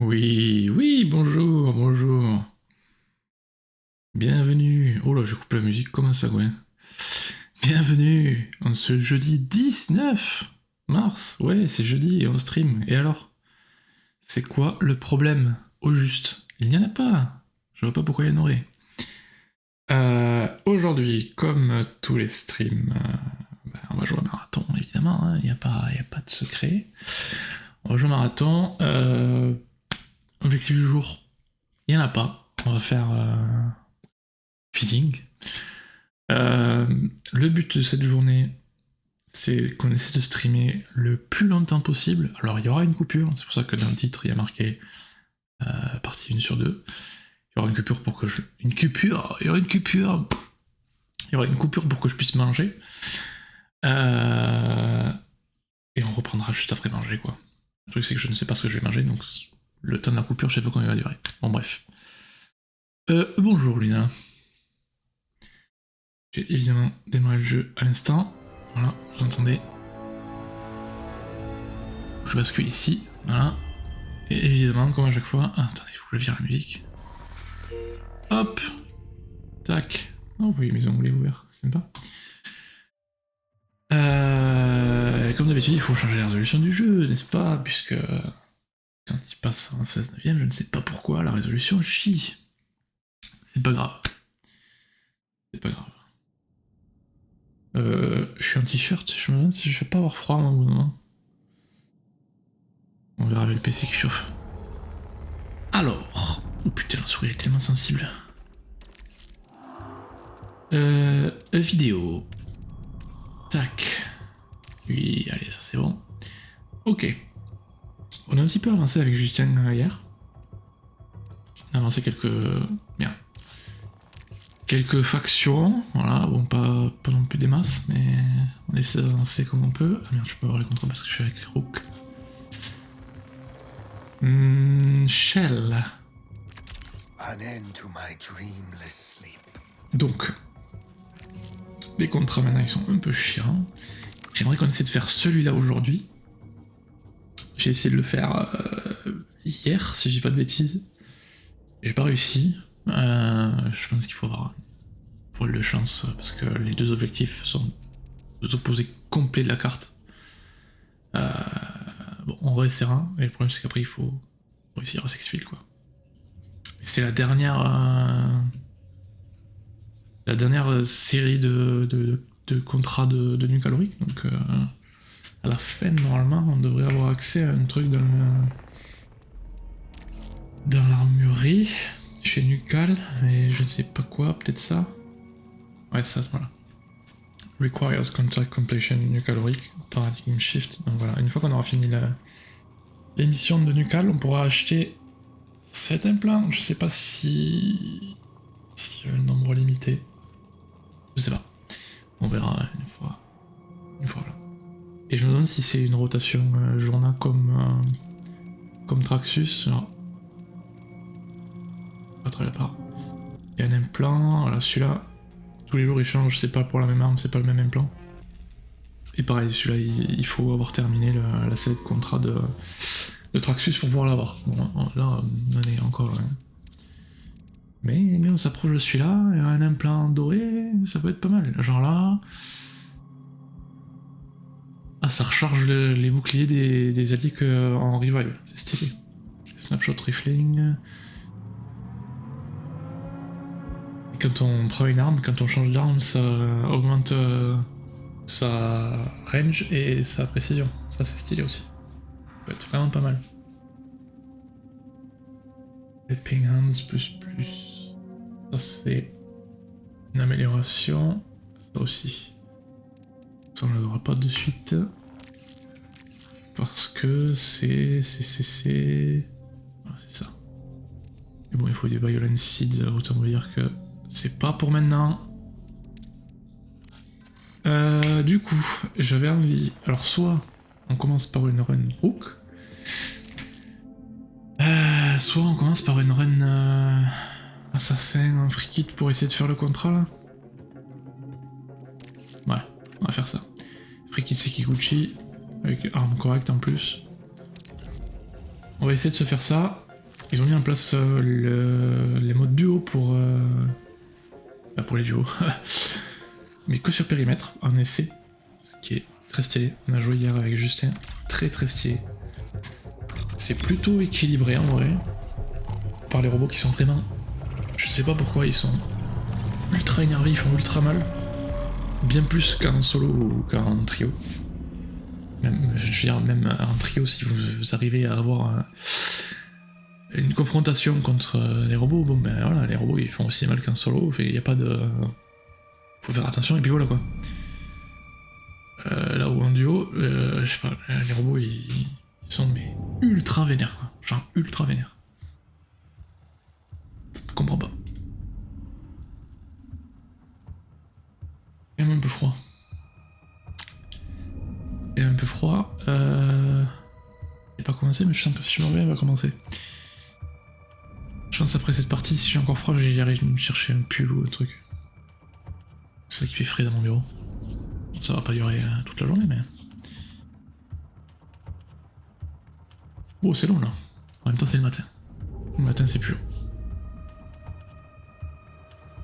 Oui, oui, bonjour, bonjour. Bienvenue. Oh là, je coupe la musique, comment ça, ouais. Bienvenue en ce jeudi 19 mars. Ouais, c'est jeudi et on stream. Et alors? C'est quoi le problème, au juste? Il n'y en a pas. Je vois pas pourquoi il y en aurait. Aujourd'hui, comme tous les streams, on va jouer à marathon, évidemment, il n'y a, y a pas de secret. On va jouer à marathon. Objectif du jour, il n'y en a pas. On va faire feeding. Le but de cette journée, c'est qu'on essaie de streamer le plus longtemps possible. Alors il y aura une coupure, c'est pour ça que dans le titre il y a marqué partie 1 sur 2. Il y aura une coupure pour que je. Une coupure. Il y aura une coupure. Il y aura une coupure pour que je puisse manger. Et on reprendra juste après manger, quoi. Le truc c'est que je ne sais pas ce que je vais manger, donc le temps de la coupure, je sais pas combien il va durer. Bon bref. Bonjour Lina. J'ai évidemment démarré le jeu à l'instant. Voilà, vous entendez. Je bascule ici, voilà. Et évidemment, comme à chaque fois... Ah, attendez, il faut que je vire la musique. Hop. Tac. Oh oui, mes onglets ouverts, c'est sympa. Comme d'habitude, il faut changer la résolution du jeu, n'est-ce pas? Puisque quand il passe en 16 neuvième, je ne sais pas pourquoi, la résolution chie. C'est pas grave. C'est pas grave. Je suis en t-shirt, je me demande si je vais pas avoir froid à un moment. On verra avec le PC qui chauffe. Alors... Oh putain, la souris est tellement sensible. Vidéo. Tac. Oui, allez, ça c'est bon. Ok. On a un petit peu avancé avec Justin hier. On a avancé quelques... Bien. Quelques factions, voilà, bon pas non plus des masses, mais on essaie d'avancer comme on peut. Ah merde, je peux avoir les contrôles parce que je suis avec Rook. Shell. Donc, les contrats maintenant ils sont un peu chiants. J'aimerais qu'on essaie de faire celui-là aujourd'hui. J'ai essayé de le faire hier, si je dis pas de bêtises. J'ai pas réussi. Je pense qu'il faut avoir de chance parce que les deux objectifs sont deux opposés complets de la carte. Bon, on réessayera, mais le problème c'est qu'après il faut réussir à s'exfil quoi. C'est la dernière série de contrats de nu calorique, donc à la fin normalement on devrait avoir accès à un truc dans l'armurerie chez Nucal, mais je ne sais pas quoi, peut-être ça. Ouais, ça, voilà. Requires contract completion nucalorique, paradigm shift. Donc voilà, une fois qu'on aura fini l'émission de Nucal, on pourra acheter cet implant. Je sais pas si y a un nombre limité. Je sais pas. On verra une fois là. Et je me demande si c'est une rotation journal comme Traxxus. Alors, pas très part. Il y a un implant, voilà celui-là. Tous les jours il change, c'est pas pour la même arme, c'est pas le même implant. Et pareil, celui-là il faut avoir terminé la série de contrats de Traxxus pour pouvoir l'avoir. Bon, là on en est encore loin. Mais on s'approche de celui-là, et un implant doré, ça peut être pas mal. Genre là... Ah, ça recharge les boucliers des alliés en revive, c'est stylé. Snapshot rifling... Et quand on prend une arme, quand on change d'arme, ça augmente sa range et sa précision. Ça c'est stylé aussi. Ça peut être vraiment pas mal. Helping Hands plus. Ça c'est une amélioration. Ça aussi. Ça on ne l'aura pas de suite. Parce que c'est... Voilà, c'est ça. Mais bon, il faut des Violent Seeds, autant vous dire que c'est pas pour maintenant. Du coup, j'avais envie... Alors soit on commence par une run Rook, soit on commence par une run Assassin en free kit pour essayer de faire le contrat là. Ouais, on va faire ça. Free kit Sekiguchi, avec arme correcte en plus. On va essayer de se faire ça. Ils ont mis en place les modes duo pour... Pas pour les duos. Mais que sur périmètre, en essai. Ce qui est très stylé. On a joué hier avec Justin. Très très stylé. C'est plutôt équilibré en vrai. Par les robots qui sont vraiment... Je sais pas pourquoi ils sont ultra énervés, ils font ultra mal. Bien plus qu'en solo ou qu'en trio. Même, je veux dire, même en trio, si vous arrivez à avoir une confrontation contre les robots, bon ben voilà, les robots ils font aussi mal qu'en solo, il n'y a pas de... Faut faire attention et puis voilà quoi. Là où en duo, je sais pas, les robots ils sont mais ultra vénères quoi, genre ultra vénères. Je comprends pas. Même un peu froid. Et un peu froid. J'ai pas commencé, mais je sens que si je m'en vais, elle va commencer. Je pense après cette partie, si j'ai encore froid, j'irai me chercher un pull ou un truc. C'est vrai qu'il fait frais dans mon bureau. Ça va pas durer toute la journée, mais... Oh, c'est long là. En même temps, c'est le matin. Le matin, c'est plus long.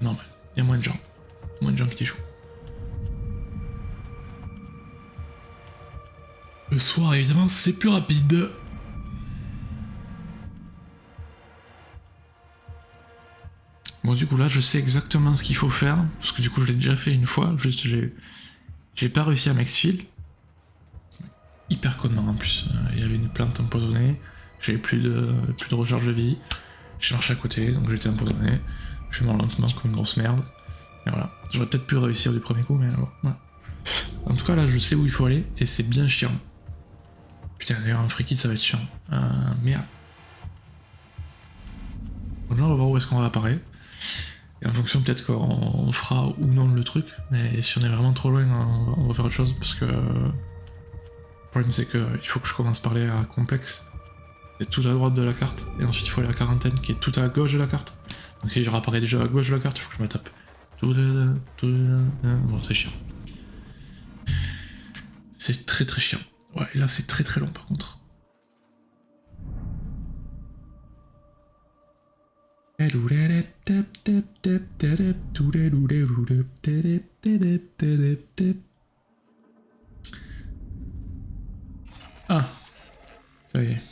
Normal. Il y a moins de gens. Moins de gens qui jouent. Le soir, évidemment, c'est plus rapide. Bon, du coup, là, je sais exactement ce qu'il faut faire. Parce que du coup, je l'ai déjà fait une fois. Juste, j'ai pas réussi à m'exfil. Hyper connement en plus. Il y avait une plante empoisonnée. J'avais plus de recharge de vie. J'ai marché à côté, donc j'étais empoisonné. Je suis mort lentement comme une grosse merde. Et voilà. J'aurais peut-être pu réussir du premier coup, mais bon, voilà. En tout cas, là, je sais où il faut aller, et c'est bien chiant. Putain, d'ailleurs, un free kill, ça va être chiant. Merde. Bon, là, on va voir où est-ce qu'on réapparaît. Et en fonction, peut-être qu'on fera ou non le truc, mais si on est vraiment trop loin, on va faire autre chose, parce que... Le problème, c'est qu'il faut que je commence par les complexe. C'est tout à droite de la carte, et ensuite il faut aller à la quarantaine qui est tout à gauche de la carte. Donc si je réapparais déjà à gauche de la carte, il faut que je me tape. Bon, c'est chiant. C'est très très chiant. Ouais, et là c'est très très long par contre. Ah, ça y est.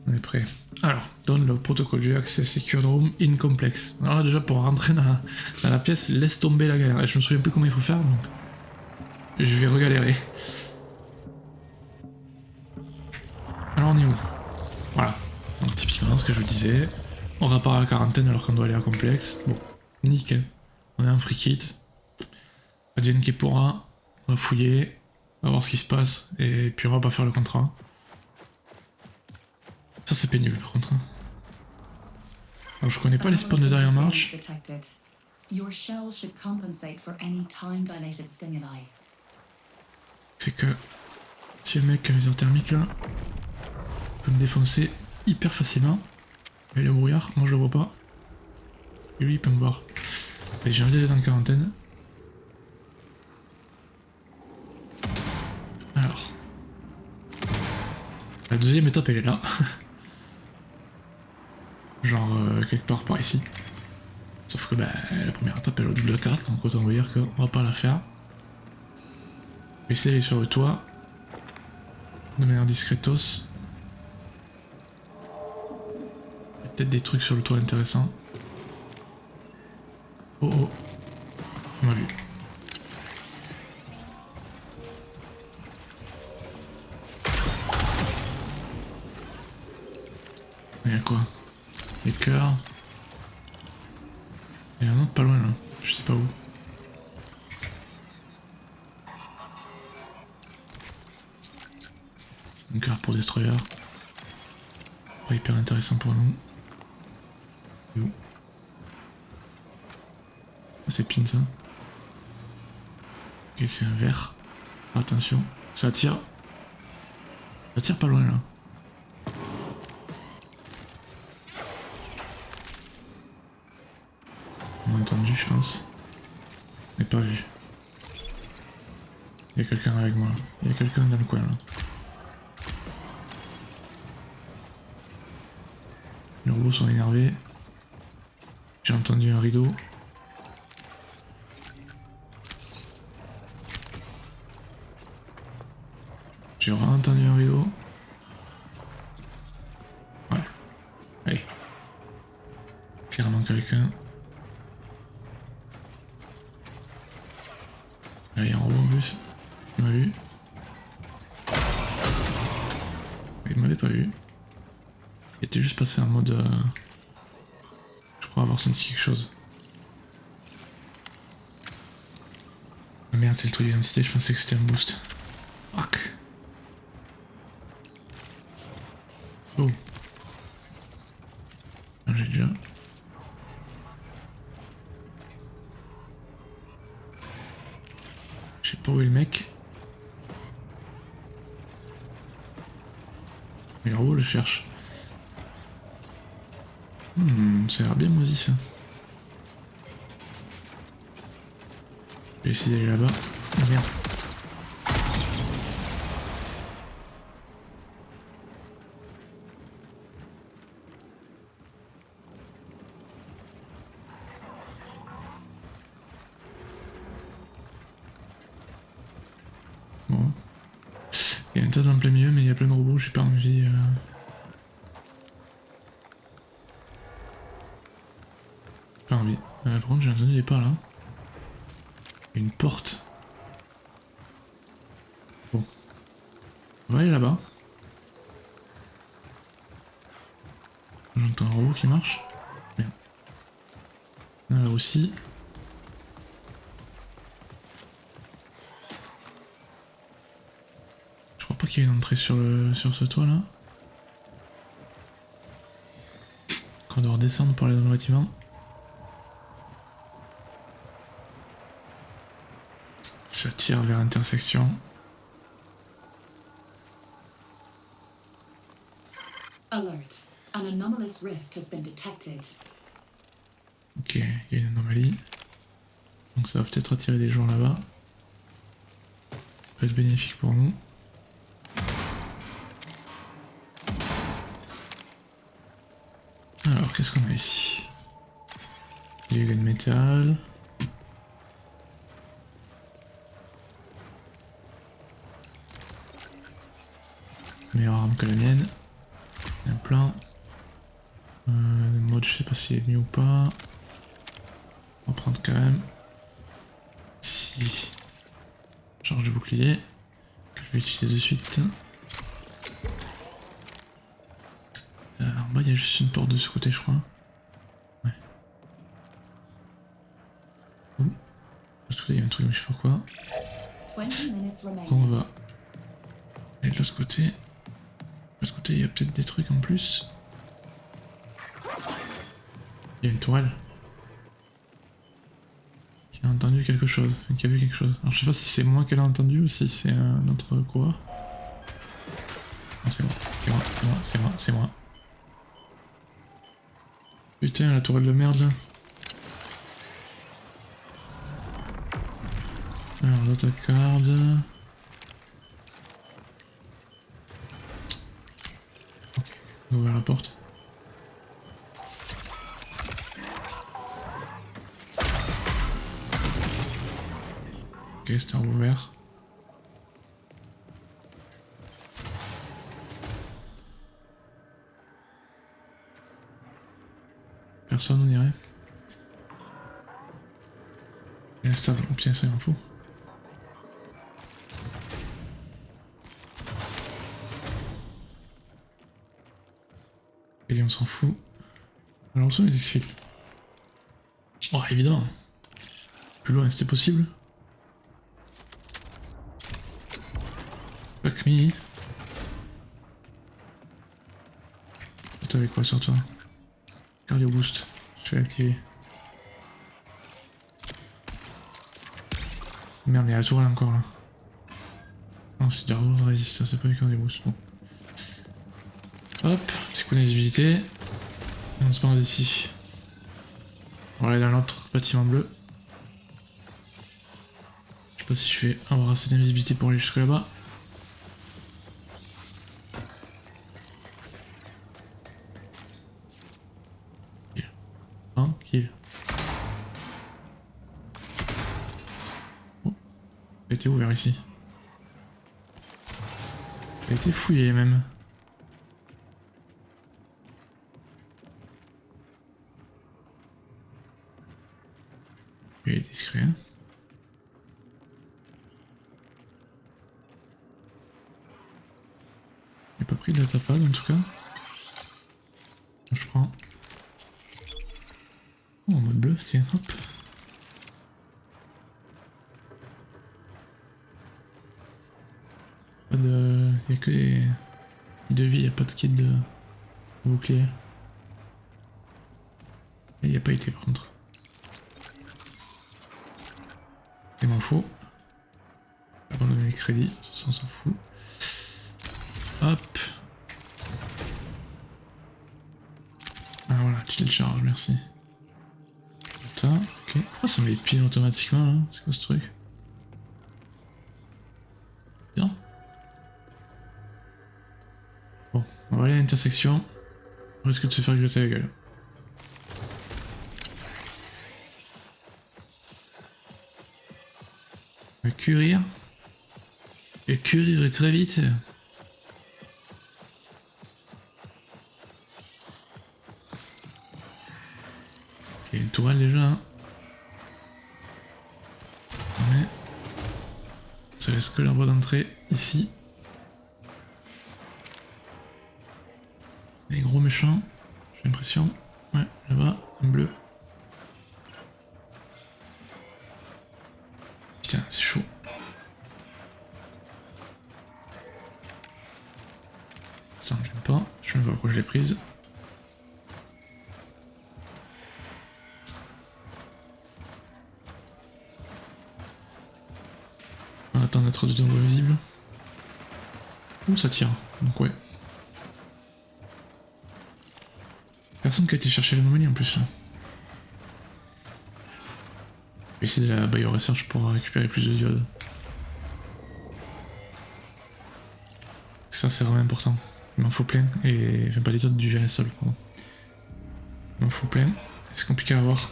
On est prêt. Alors, donne le protocole du Access Secured Room in Complex. Alors là déjà pour rentrer dans la pièce, laisse tomber la galère. Et je me souviens plus comment il faut faire, donc je vais regalérer. Alors on est où? Voilà. Donc typiquement ce que je vous disais, on repart à la quarantaine alors qu'on doit aller à Complex. Bon, nickel. On est en free kit. Advienne qui pourra. On va fouiller, on va voir ce qui se passe, et puis on va pas faire le contrat. Ça c'est pénible par contre. Alors je connais pas les spawns de derrière marche. C'est que si le mec a viseur thermique là, il peut me défoncer hyper facilement. Mais le brouillard, moi je le vois pas. Et lui il peut me voir. Et j'ai envie d'aller dans la quarantaine. Alors. La deuxième étape elle est là. Genre quelque part par ici. Sauf que bah, la première étape elle est au double de la carte, donc autant vous dire qu'on va pas la faire. Je vais essayer d'aller sur le toit. De manière discretos. Il y a peut-être des trucs sur le toit intéressants. Oh oh. On m'a vu. Il y a quoi? Les cœurs. Il y a un autre pas loin là. Je sais pas où. Un cœur pour Destroyer. Pas hyper intéressant pour nous. Et où? Oh, c'est pin ça. Ok, c'est un vert. Attention. Ça tire. Ça tire pas loin là. On a entendu, je pense. Mais pas vu. Il y a quelqu'un avec moi. Il y a quelqu'un dans le coin là. Les robots sont énervés. J'ai entendu un rideau. J'ai vraiment entendu un rideau. Ouais. Allez. Clairement quelqu'un. Là, il y a un robot en plus. Il m'a vu. Il m'avait pas vu. Il était juste passé en mode... Je crois avoir senti quelque chose. Ah merde, c'est le truc d'identité, je pensais que c'était un boost. Fuck. Oh. Ah, j'ai déjà... Je sais pas où est le mec. Mais le robot le cherche. Ça a l'air bien moisi ça. Je vais essayer d'aller là-bas. Oh merde. Bon. Il y a une tête en plein milieu, mais il y a plein de robots, j'ai pas envie... Pas envie. Par contre, j'ai entendu des pas là. Une porte. Bon. On va aller là-bas. J'entends un robot qui marche. Merde. Là aussi. Je crois pas qu'il y ait une entrée sur ce toit là. Qu'on doit redescendre pour aller dans le bâtiment. Ça tire vers l'intersection. Alert. An anomalous rift has been detected. Ok, il y a une anomalie. Donc ça va peut-être attirer des gens là-bas. Ça peut être bénéfique pour nous. Alors, qu'est-ce qu'on a ici? Il y a eu de métal. Meilleure arme que la mienne. Il y en a plein. Le mode, je sais pas s'il est mieux ou pas. On va prendre quand même. Si. Charge de bouclier. Que je vais utiliser de suite. En bas, il y a juste une porte de ce côté, je crois. Ouais. Ouh. De l'autre côté, il y a un truc, mais je sais pas quoi. On va aller de l'autre côté. De l'autre côté, il y a peut-être des trucs en plus. Il y a une tourelle. Qui a entendu quelque chose. Enfin, qui a vu quelque chose. Alors je sais pas si c'est moi qu'elle a entendu ou si c'est un autre coureur. Non, c'est moi. C'est moi. C'est moi. C'est moi. C'est moi. Putain, la tourelle de merde là. Alors l'autocarde. Ok, on va ouvrir la porte. Ok, c'était ouvert. Personne on dirait. Il est stable. Oh putain, ça il m'en fout. Et on s'en fout. Alors on les exfils. Oh évidemment. Plus loin, c'était possible. Fuck me. T'avais quoi sur toi? Cardio boost. Je vais l'activer. Merde, il y a la tourelle encore là. Non, c'est du retour de résiste, ça c'est pas du cardio boost. Bon. Hop, petit coup d'invisibilité. Et on se barre d'ici. On va aller dans l'autre bâtiment bleu. Je sais pas si je vais avoir assez d'invisibilité pour aller jusque là-bas. a été ouvert ici. Ça a été fouillé même. Il est discret. J'ai pas pris de la tapade en tout cas. Je prends. Oh, en mode bleu, tiens, hop. Pas de. Y'a que des de vie, y'a pas de kit de bouclier. Et il a pas été par contre. Il m'en faut. Abandonner les crédits, ça on s'en fout. Hop. Ah voilà, chill charge, merci. Putain, ok. Pourquoi ça met les piles automatiquement là? C'est quoi ce truc? Bien. Bon, on va aller à l'intersection. On risque de se faire gratter la gueule. On va courir. Et courir très vite. Ok, une tourelle déjà. Hein. Mais ça laisse que la voie d'entrée ici. Les gros méchants, j'ai l'impression. Ouais, là-bas, un bleu. Putain, c'est chaud. Ça, j'aime pas. Je vais voir pourquoi je l'ai prise. On attend d'être de nouveau visible. Ouh, ça tire. Donc ouais. Personne qui a été chercher l'anomalie en plus là. Je vais essayer de la bioresearch pour récupérer plus de diodes. Ça c'est vraiment important. Il m'en faut plein. Et enfin pas les diodes du GNSOL, pardon. Il m'en faut plein. C'est compliqué à avoir.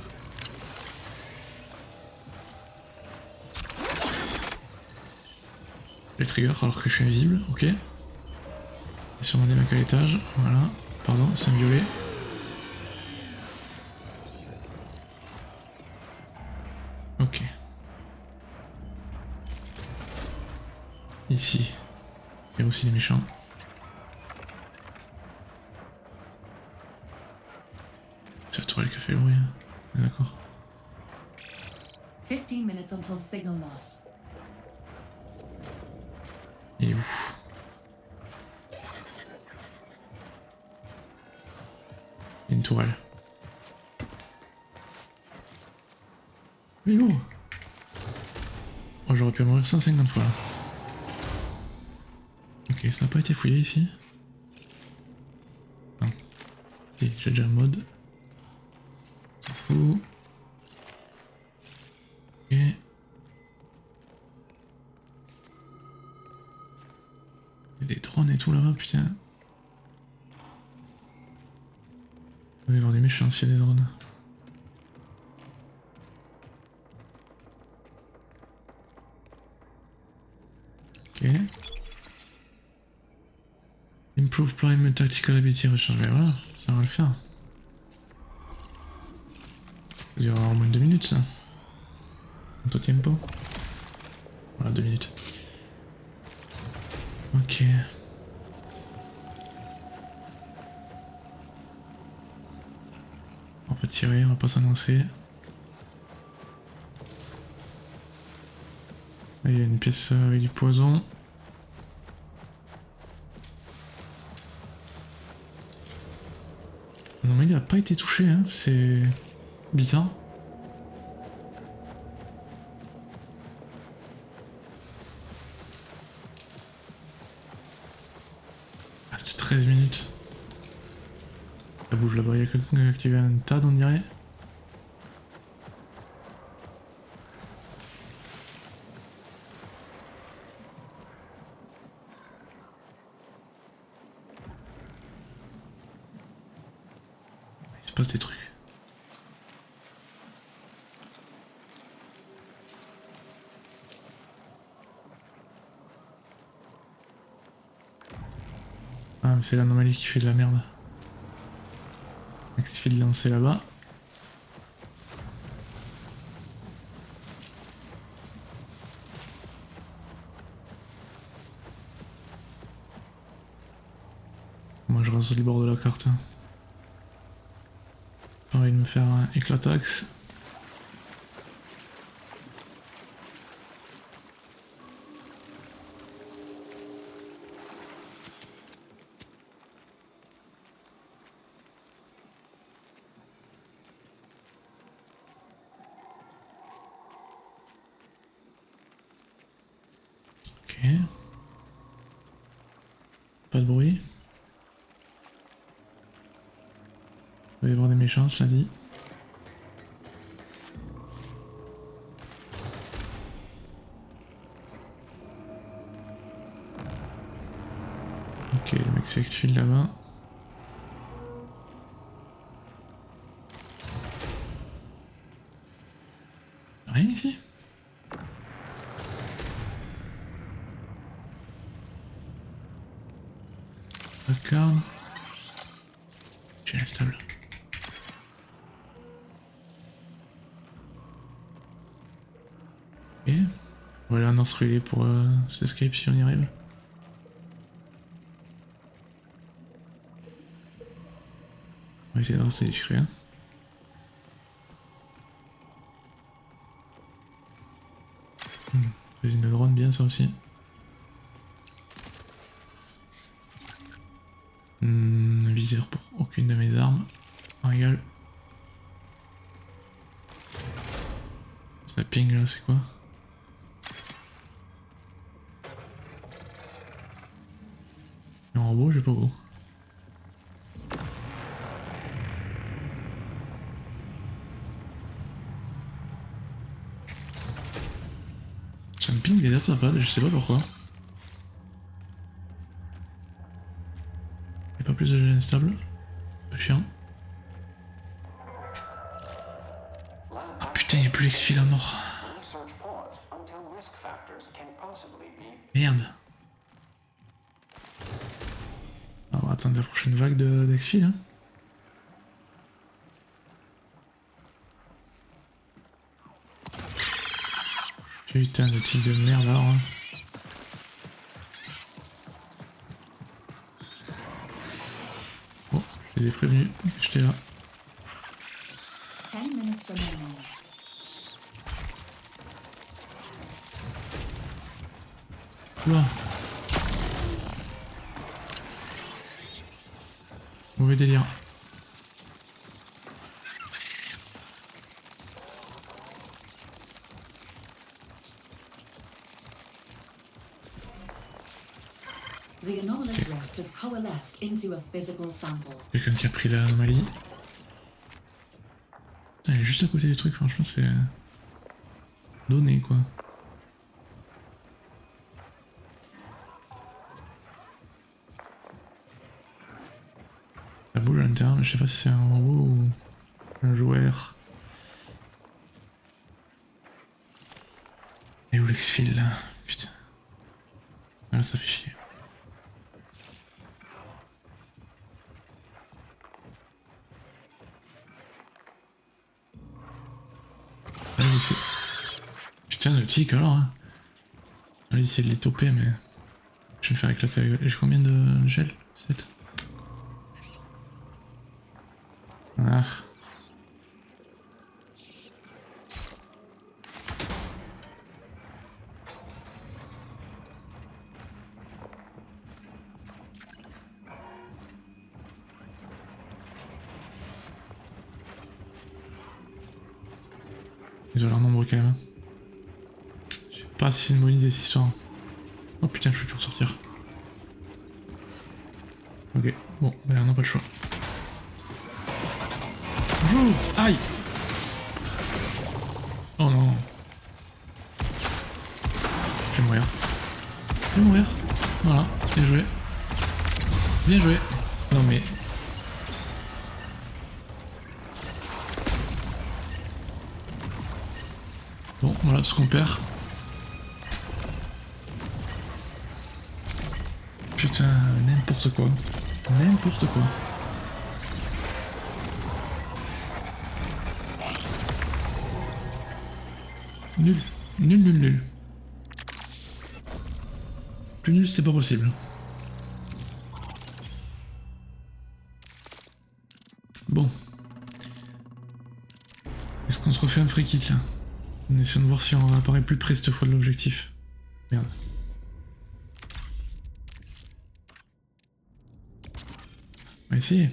Les triggers alors que je suis invisible, ok. Il y a sûrement des mecs à l'étage, voilà. Pardon, c'est un violet. Ok. Ici, il y a aussi des méchants. C'est la tourelle qui a fait le bruit. Ah, d'accord. 15 minutes until signal loss. Il est où? Il y a une tourelle. Mais où? Oh, j'aurais pu mourir 150 fois là. Ok, ça n'a pas été fouillé ici. Non. Ok, j'ai déjà le mode. S'en fout. Ok. Il y a des drones et tout là-bas, putain. Il va y avoir des méchants s'il y a des drones. Ok. Improve Prime Tactical Ability Recharge. Mais voilà, ça va le faire. Ça durera au moins 2 minutes ça. Quanto tempo? Voilà, 2 minutes. Ok. On va tirer, on va pas s'annoncer. Là, il y a une pièce avec du poison. Non mais il a pas été touché, hein. C'est bizarre. Il reste 13 minutes. Ça bouge là-bas, il y a quelqu'un qui a activé un TAD on dirait. Il se passe des trucs. mais c'est l'anomalie qui fait de la merde. X-Field lancé là-bas. Moi je reste sur le bord de la carte. J'ai envie de me faire un éclataxe. Ok. Pas de bruit. Il va y avoir des méchants, cela dit. Ok, le mec s'exfile là-bas. Rien ici? D'accord. J'ai instable. Ok. On va aller en Australie pour s'escape si on y arrive. On va essayer de rester discret. Hein. Résine de drone, bien ça aussi. Viseur pour aucune de mes armes. Un régal. Ça ping là, c'est quoi? Un robot, j'ai pas beau. Ça me ping des datapads, je sais pas pourquoi. Y'a pas plus de jeux instables. Pas chiant. Ah putain, y'a plus l'exfil en or. Merde. On va attendre la prochaine vague d'exfil. Hein. Putain de type de merde alors. Hein. Bon, je les ai prévenus, j'étais là. 10 minutes remaining. Oula. Mauvais délire. The anomalous rift has coalesced into a physical sample. Quelqu'un qui a pris l'anomalie. Elle est juste à côté du truc, franchement c'est donné quoi. Ça bouge à l'intérieur, mais je sais pas si c'est un robot ou un joueur. Et où l'exfil là? Putain. Ah, là ça fait chier. Là, putain le tic alors hein. On va essayer de les toper mais... Je vais me faire éclater la gueule. J'ai combien de gel? 7. Ah. Ils ont l'air nombreux quand même. Je sais pas si c'est une bonne idée cette histoire. Oh putain, je peux plus ressortir. Ok, bon, ben on n'a pas le choix. Bonjour. Aïe. Oh non. Je vais mourir. Je vais mourir. Voilà, bien joué. Bien joué. Non mais... Bon, voilà ce qu'on perd. Putain, n'importe quoi. N'importe quoi. Nul. Nul, nul, nul. Plus nul, c'est pas possible. Bon. Est-ce qu'on se refait un free kit là? On essaie de voir si on apparaît plus près cette fois de l'objectif. Merde. On va essayer.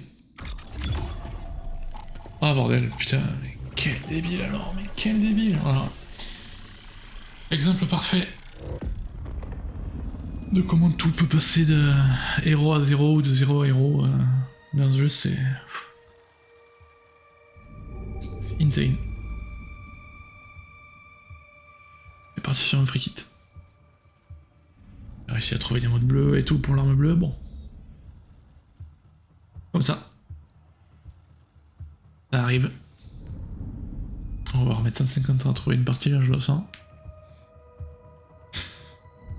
Ah bordel, putain, mais quel débile alors, mais quel débile. Voilà. Exemple parfait de comment tout peut passer de héros à 0 ou de 0 à héros dans ce jeu, c'est insane. C'est parti sur un free kit. J'ai réussi à trouver des modes bleus et tout pour l'arme bleue, bon. Comme ça. Ça arrive. On va remettre 150 ans à trouver une partie là, je le sens.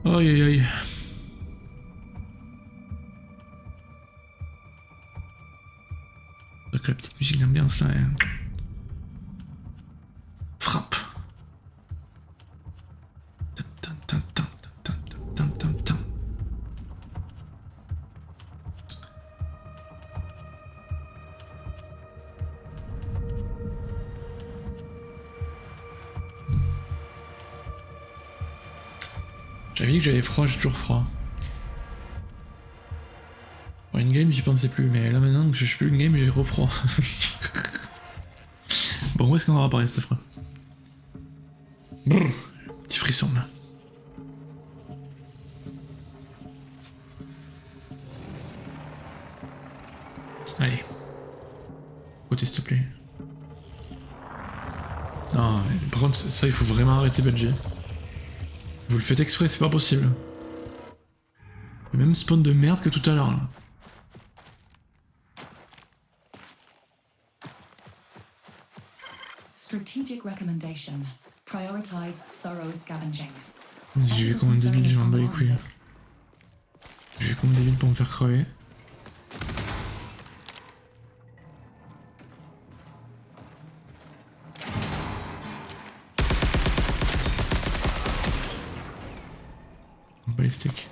Aïe aïe aïe. Donc la petite musique d'ambiance là, elle... frappe. J'avais dit que j'avais froid, j'ai toujours froid. Bon, une game, j'y pensais plus, mais là maintenant que je suis plus une game, j'ai refroid. Bon, où est-ce qu'on va apparaître ce froid? Brrr, petit frisson là. Allez. Côté s'il te plaît. Non, par contre, ça il faut vraiment arrêter Belgique. Vous le faites exprès, c'est pas possible. Le même spawn de merde que tout à l'heure là. Strategic recommendation. Prioritize thorough scavenging. J'y vais comme un débile, je m'en bats les couilles. J'y vais comme un débile pour me faire crever. On bat les steaks.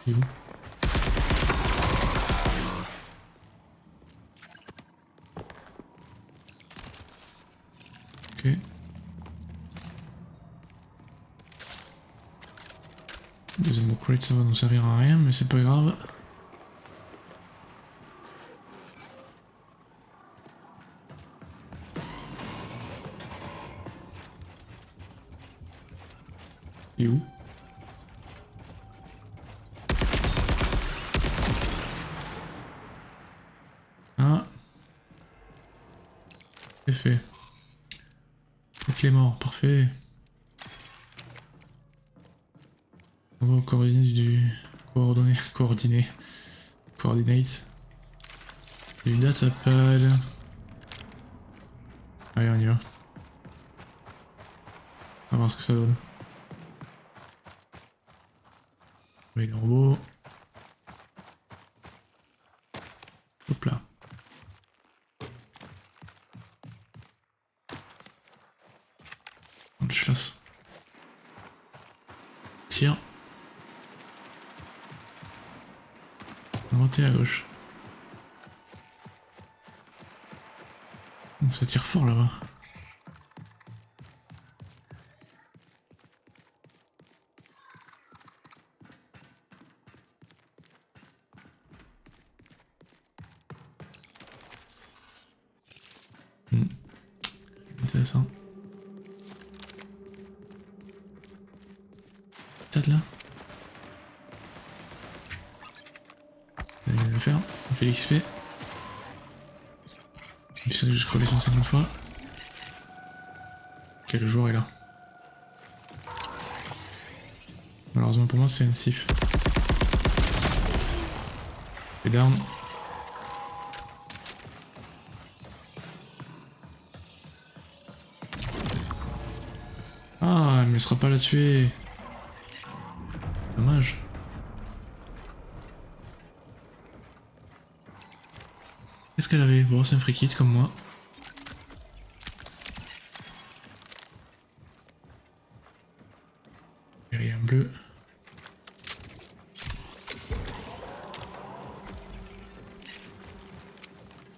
Il est où? Ok. Deuxième crate, ça va nous servir à rien, mais c'est pas grave. Il est où? Ah. C'est fait. Ok, les morts, parfait. On va aux coordonnées du... Coordonnées. Coordinates. Du datapad. Allez, on y va. On va voir ce que ça donne. Oui, les robots. Hop là. On le chasse. Tire. Monter à gauche. Ça tire fort là-bas. Intéressant. Peut-être là. Ça vient de le faire, ça fait l'XP. Je sais que j'ai crevé 150 fois. Ok, le joueur est là. Malheureusement pour moi, c'est un sif. Et down. me laissera pas la tuer. Dommage. Qu'est-ce qu'elle avait? Bon, c'est un free kit comme moi. Et rien bleu.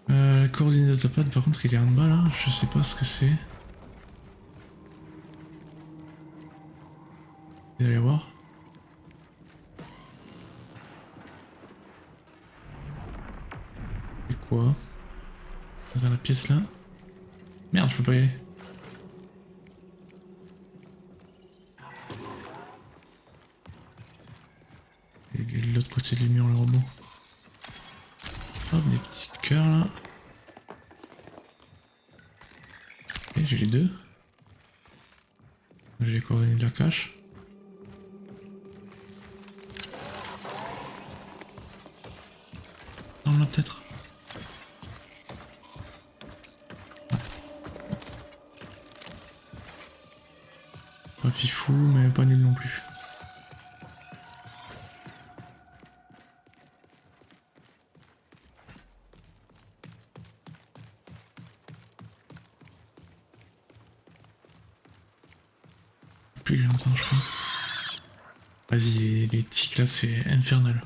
La coordonnée datapad par contre il est en bas là, je sais pas ce que c'est. Vous allez voir. C'est quoi? Dans la pièce là. Merde, je peux pas y aller. Et de l'autre côté du mur le robot. Hop, des petits cœurs là. Et j'ai les deux. J'ai les coordonnées de la cache. Non, là peut-être. Pas fifou, mais pas nul non plus. Plus que j'entends, je crois. Vas-y, les tics là, c'est infernal.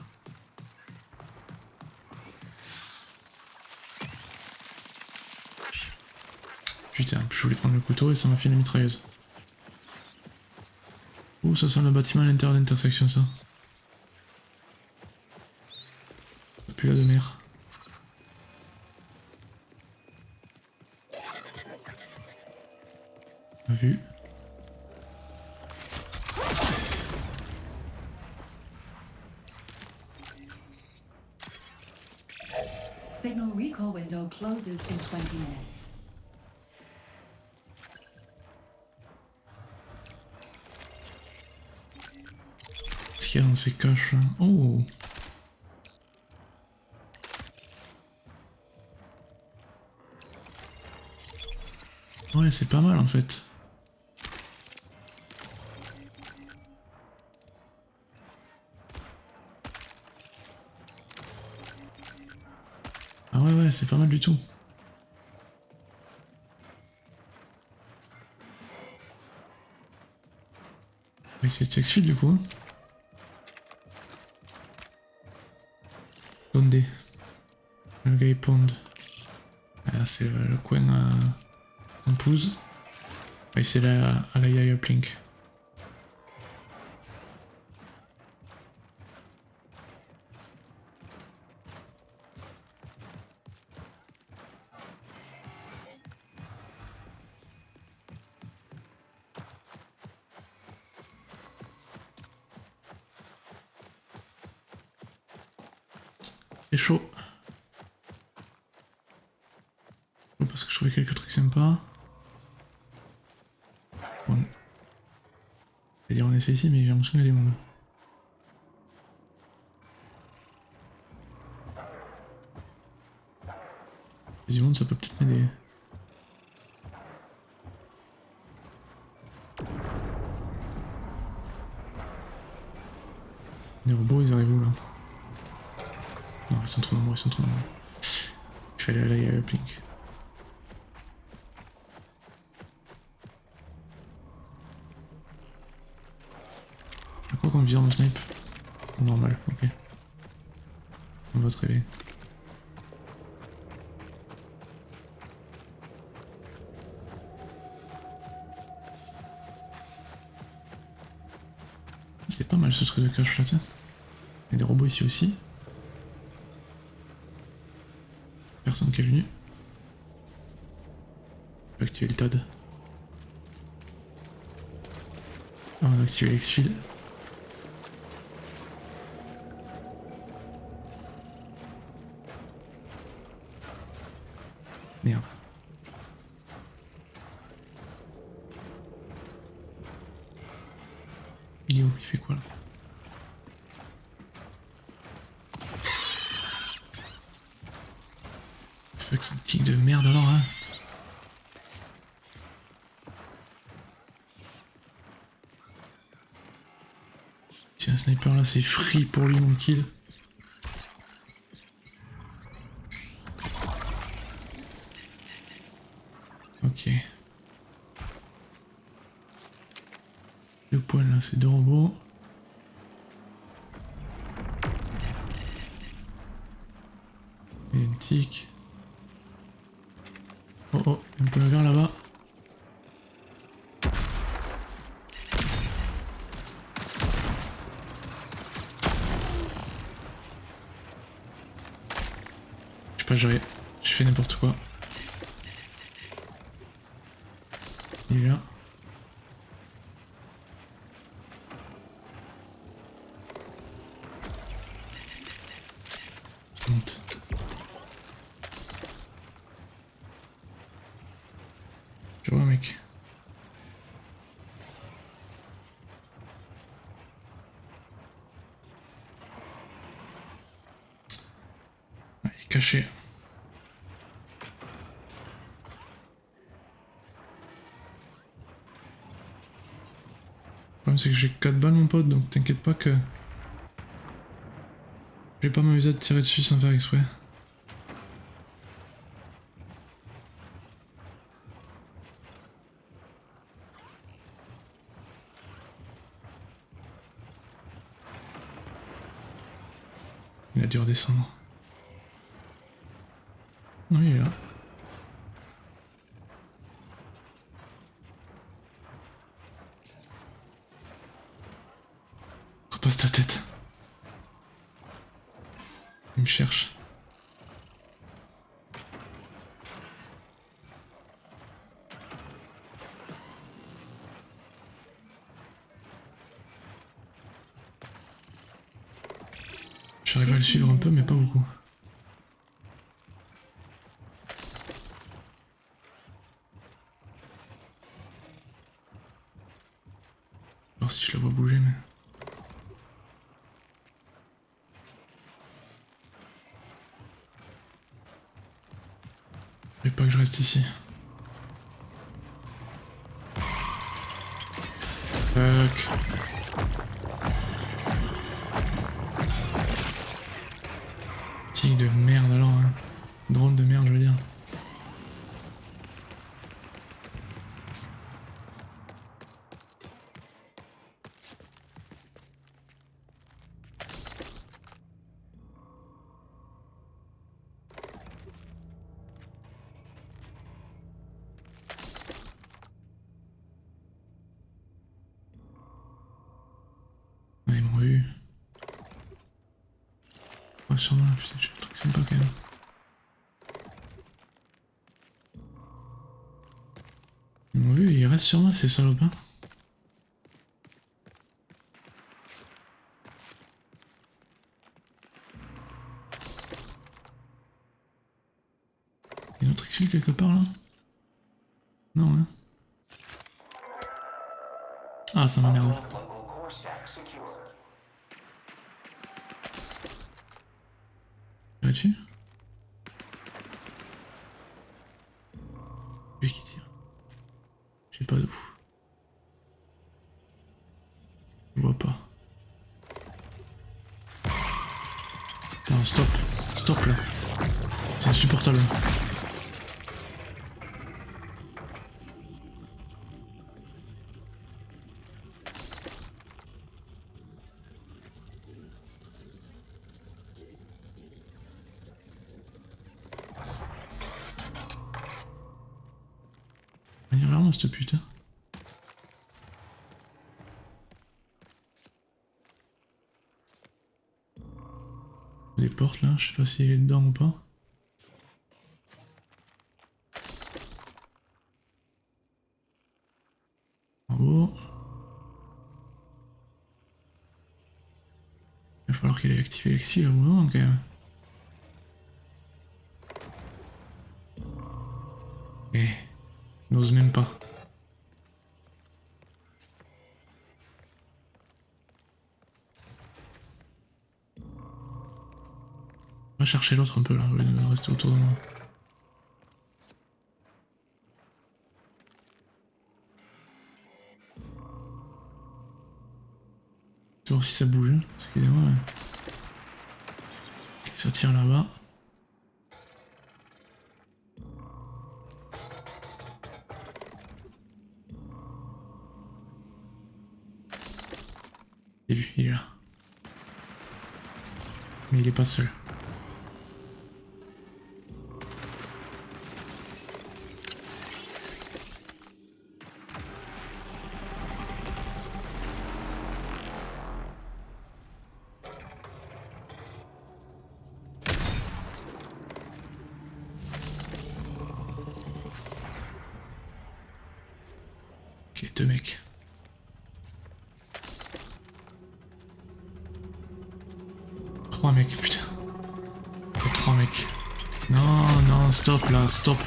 Putain, je voulais prendre le couteau et ça m'a fait une mitrailleuse. Oh, ça sent le bâtiment à l'intérieur d'intersection, ça. Ça pue la de mer. On a vu. Signal recall window closes in 20 minutes. Qu'est-ce qu'il y a dans ces caches là? Oh! Ouais, c'est pas mal en fait. Ah ouais, c'est pas mal du tout. On va essayer de s'exfil du coup. Hein. Donde? Le gay pond. Ah, c'est le coin en pouze. Et c'est là à la Yaya Plink. C'est chaud. Parce que je trouvais quelques trucs sympas. Bon. Je vais dire on essaie ici, mais j'ai l'impression qu'il y a des mondes. Les mondes, ça peut peut-être m'aider. Les robots, ils arrivent où là? Non, ils sont trop nombreux, ils sont trop nombreux. Je vais aller à la Yaya Plink. À quoi qu'on vire mon snipe? Normal, ok. On va te réveiller. C'est pas mal ce truc de cache là, tiens. Il y a des robots ici aussi. Personne qui est venu. On va activer le TAD. Ah, on va activer l'exfil. Merde. Il est où? Il fait quoi là? Fucking tic de merde alors hein. sniper là, c'est free pour lui mon kill. Ok. 2 points là, c'est 2 robots. Identique. Oh oh, un peu vers là-bas. Je sais pas, j'ai fait n'importe quoi. Il est là. Monte. Tu vois mec. Ouais, il est caché. Le problème c'est que j'ai 4 balles mon pote, donc t'inquiète pas que... Je vais pas m'amuser à te tirer dessus sans faire exprès. Il a dû redescendre. Non, il est là. Repasse ta tête. Il me cherche. J'arrive à le suivre un peu, mais pas beaucoup. Voir si je la vois bouger, mais... Il faut pas que je reste ici. Fuck. Tigre de merde alors, hein. Drone de merde, je veux dire. Ouais, ils m'ont vu. Oh, sûrement, putain, je fais le truc sympa quand même. Ils m'ont vu et ils restent sur moi, ces salopins. Il y a une autre exfil quelque part là? Non, hein. Ah, ça m'énerve. Là-dessus? Lui qui tire. Je sais pas d'où. Je vois pas. Non, stop. Stop là. C'est insupportable. Il est vraiment cette putain. Les portes là, je sais pas s'il est dedans ou pas. En haut. Il va falloir qu'il ait activé l'exil au moment quand même. Eh, il n'ose même pas. On va chercher l'autre un peu là, au lieu de rester autour de moi. voir si ça bouge. Excusez-moi. Ok, ça tire là-bas. J'ai vu, il est là. Mais il est pas seul. Ok, 2 mecs. Trois mecs, putain. 3 mecs. Non, non, stop là, stop.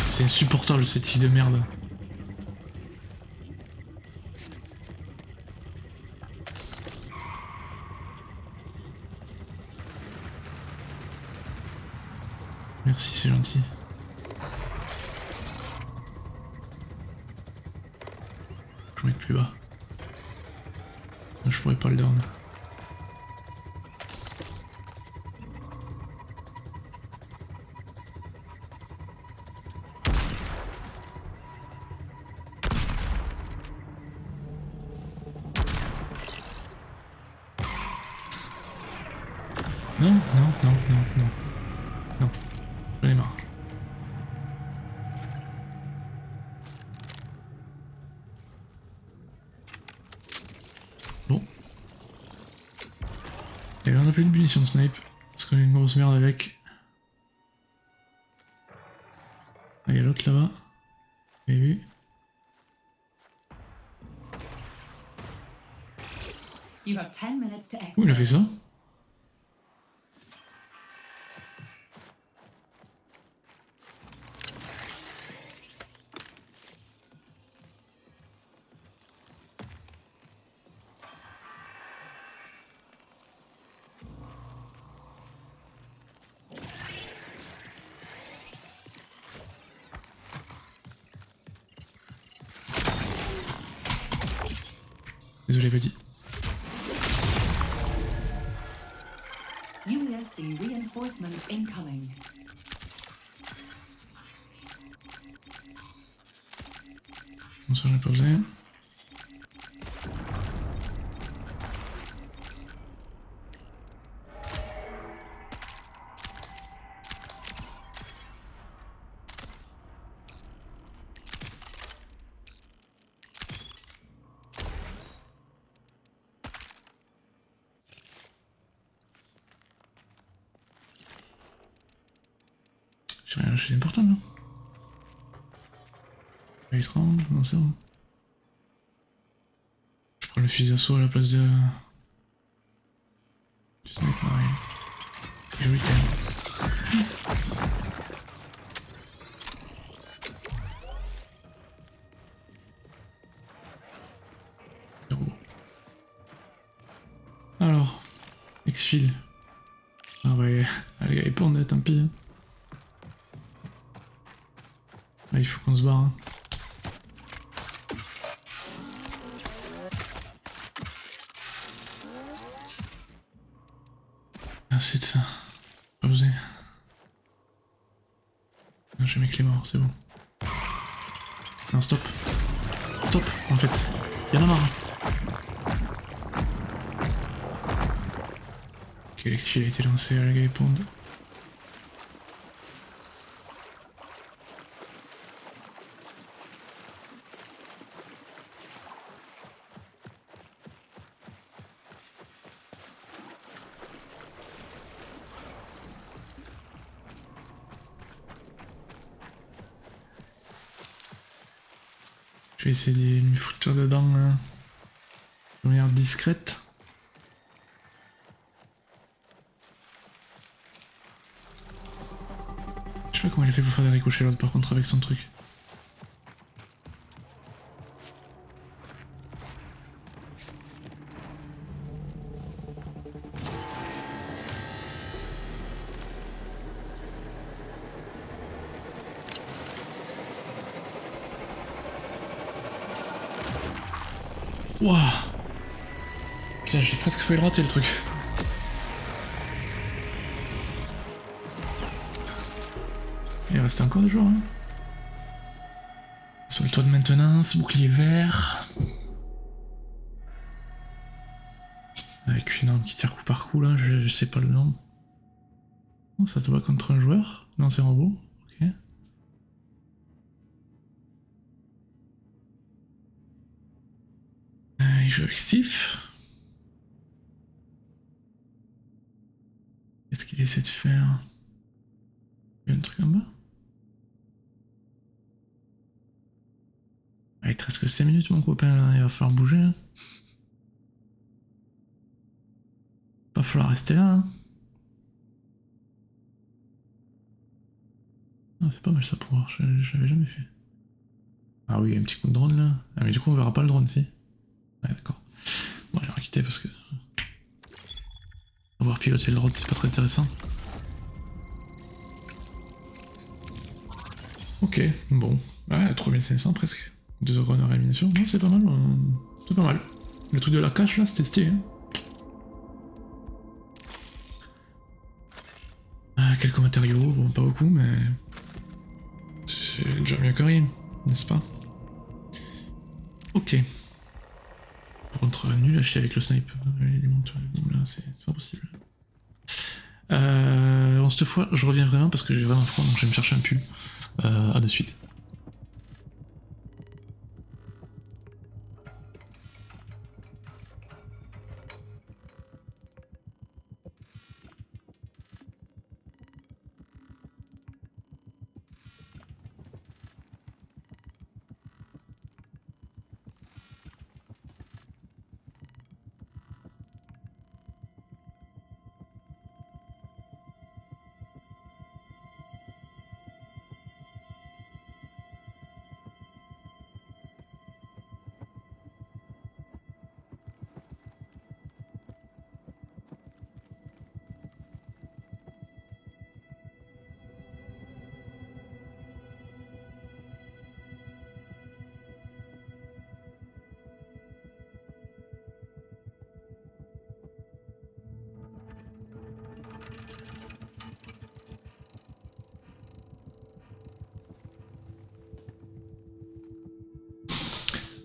C'est insupportable cette île de merde. Merci, c'est gentil. Je vais mettre plus bas. Je pourrais pas le down. Non, non, non, non, non. Non. J'en ai marre. Bon. Et on a plus de munitions de snipe. Parce qu'on a une grosse merde avec. Ah, il y a l'autre là-bas. Vous avez vu? You have 10 minutes to exit. Où il a fait ça? Désolé, buddy. USC reinforcements incoming. Bon, ça, j'en ai pas besoin. J'ai rien lâché d'important là. Il 30, non c'est bon. Je prends le fusil d'assaut à la place de... Du sniper, pareil. Joli quand même. Zéro. Alors, Exfil. Ah ouais, les gars, ils pendent, tant pis. Hein. Ah, il faut qu'on se barre. Hein. Ah, c'est de ça. Pas besoin. Non, j'ai mes clés morts, c'est bon. Non, stop. Stop, en fait. Y'en a marre. Ok, l'exfil a été lancé, les gars, ils pondent. Je vais essayer de me foutre dedans de manière discrète. Je sais pas comment il a fait pour faire des ricochets l'autre par contre avec son truc. Wouah! Putain, j'ai presque failli le rater le truc. Il reste encore des joueurs, hein. Sur le toit de maintenance, bouclier vert. Avec une arme qui tire coup par coup là, je sais pas le nom. Oh, ça se voit contre un joueur? Non, c'est un robot. Ok. Il joue avec Thief. Qu'est-ce qu'il essaie de faire? Il y a un truc en bas? Ah, il te reste que 5 minutes mon copain là, il va falloir bouger. Hein. Va falloir rester là. Hein. Ah, c'est pas mal ça pour voir, je l'avais jamais fait. Ah oui, il y a un petit coup de drone là. Ah mais du coup on verra pas le drone si. Ouais d'accord. Bon j'ai quitté parce que... Voir piloter le drone c'est pas très intéressant. Ok, bon. Ouais, 3500 presque. 2 runs en réanimation, non c'est pas mal. C'est pas mal. Le truc de la cache là c'était stylé. Hein. Quelques matériaux, bon pas beaucoup mais... C'est déjà mieux que rien, n'est-ce pas? Ok. Par contre, nul à chier avec le snipe. Les montures là, c'est pas possible. Bon, cette fois, je reviens vraiment parce que j'ai vraiment froid, donc je vais me chercher un pull. À de suite.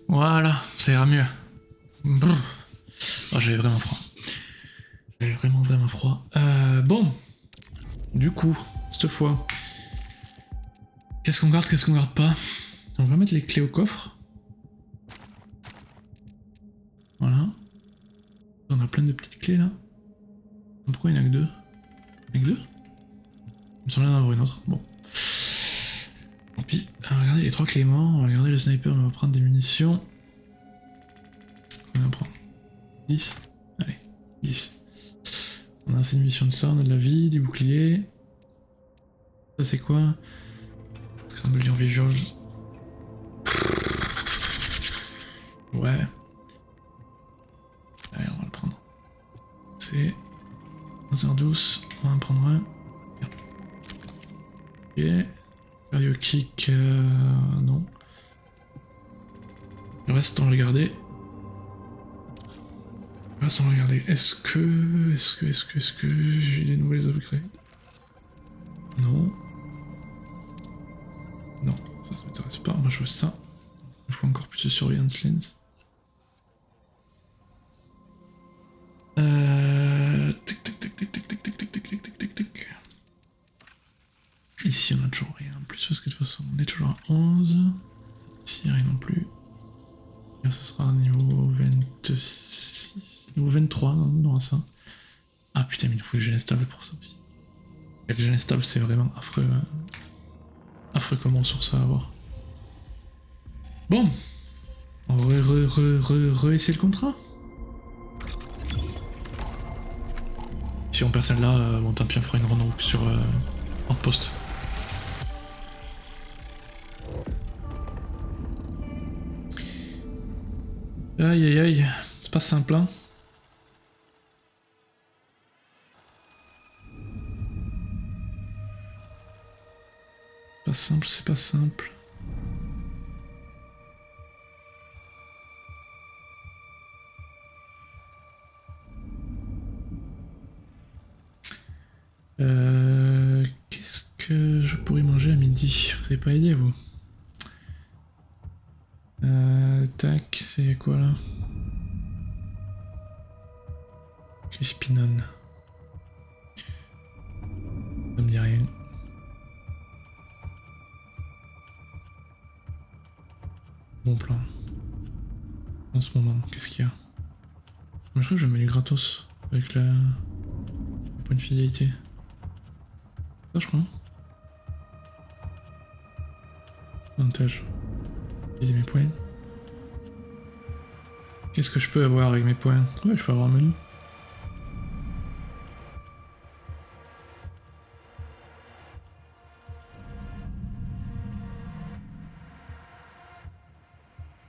Voilà, ça ira mieux. Oh, j'avais vraiment froid. J'avais vraiment froid. Bon. Du coup, cette fois. Qu'est-ce qu'on garde pas? On va mettre les clés au coffre. Voilà. On a plein de petites clés là. Pourquoi il n'y en a que 2? Il y en a que 2? Il me semblait en avoir une autre. Bon. Tant pis. Alors, regardez les 3 clés morts. On va regarder le sniper, on va prendre des munitions. On va en prendre 10. Allez, 10. On a assez de munitions de ça, on a de la vie, du bouclier. Ça c'est quoi? Scramble visual. Ouais. Allez, on va le prendre. C'est 11h12, on va en prendre un. Ok. Cardio kick, non. Le reste, on va le garder. Le reste, on va le garder. Est-ce que j'ai des nouvelles upgrades? Non. Non, ça m'intéresse pas. Moi, je veux ça. Il faut encore plus de surveillance lens. Tic. Ici, on a toujours rien en plus parce que de toute façon, on est toujours à 11. Ici, rien non plus. Là, ce sera niveau 26. Niveau 23, non, on aura ça. Ah putain, mais il faut le gène stable pour ça aussi. Et le gène stable, c'est vraiment affreux. Affreux comme ressource à avoir. Bon. On va re-essayer le contrat. Si on perd celle-là, bon tant pis, on fera une run sur poste. Aïe, c'est pas simple hein. C'est pas simple. que je pourrais manger à midi? Vous avez pas idée, vous? Tac, c'est quoi là? Crispy naan. Ça me dit rien. Bon plan. En ce moment, qu'est-ce qu'il y a? Je crois que je mets du gratos avec la point de fidélité. Ça, je crois. Avantage. Utiliser mes points. Qu'est-ce que je peux avoir avec mes points? Ouais, je peux avoir un menu.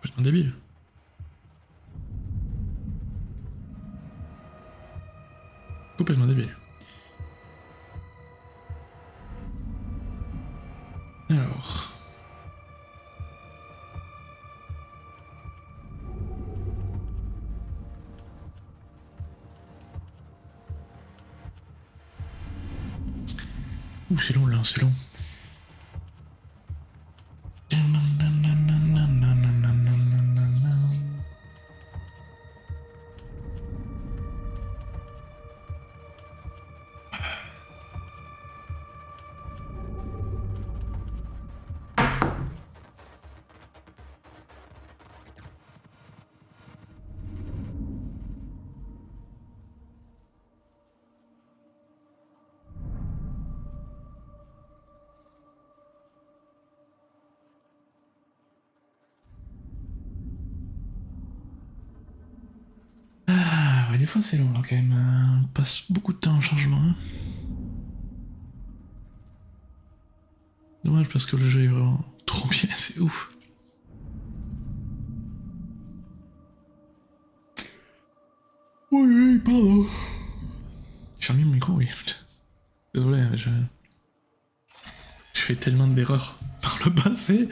Complètement débile. Complètement débile. Alors... Ouh, c'est long là, c'est long. Ouais, des fois c'est long là quand même. On passe beaucoup de temps en chargement. Hein. Dommage parce que le jeu est vraiment trop bien, c'est ouf. Oui, pardon. J'ai remis mon micro, oui. Désolé, mais je fais tellement d'erreurs par le passé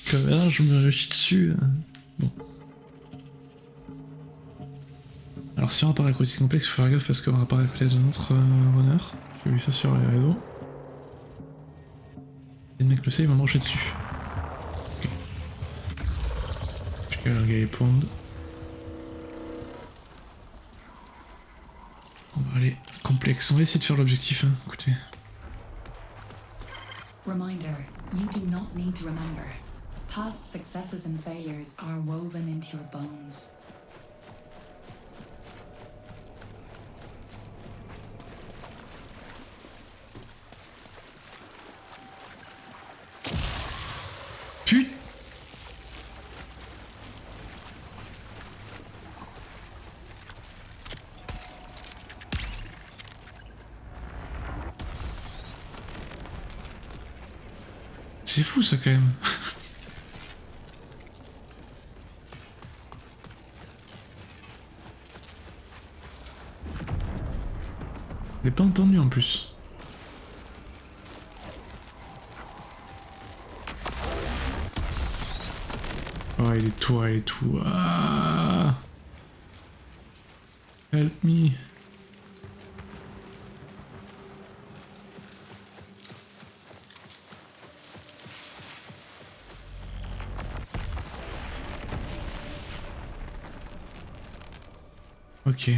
que là je me chie dessus. Bon. Alors si on apparaît à côté complexe, il faut faire gaffe parce qu'on apparaît à côté d'un autre runner. J'ai vu ça sur les réseaux. Et le mec le sait, il m'a marché dessus. Ok. Jusqu'à le gars répondre. On va aller complexe. On va essayer de faire l'objectif, hein. Écoutez. Reminder, you do not need to remember. Past successes and failures are woven into your bones. Putain! C'est fou ça quand même. Je l'ai pas entendu en plus. Oh, il est toi et tout. Ah. Help me. Ok.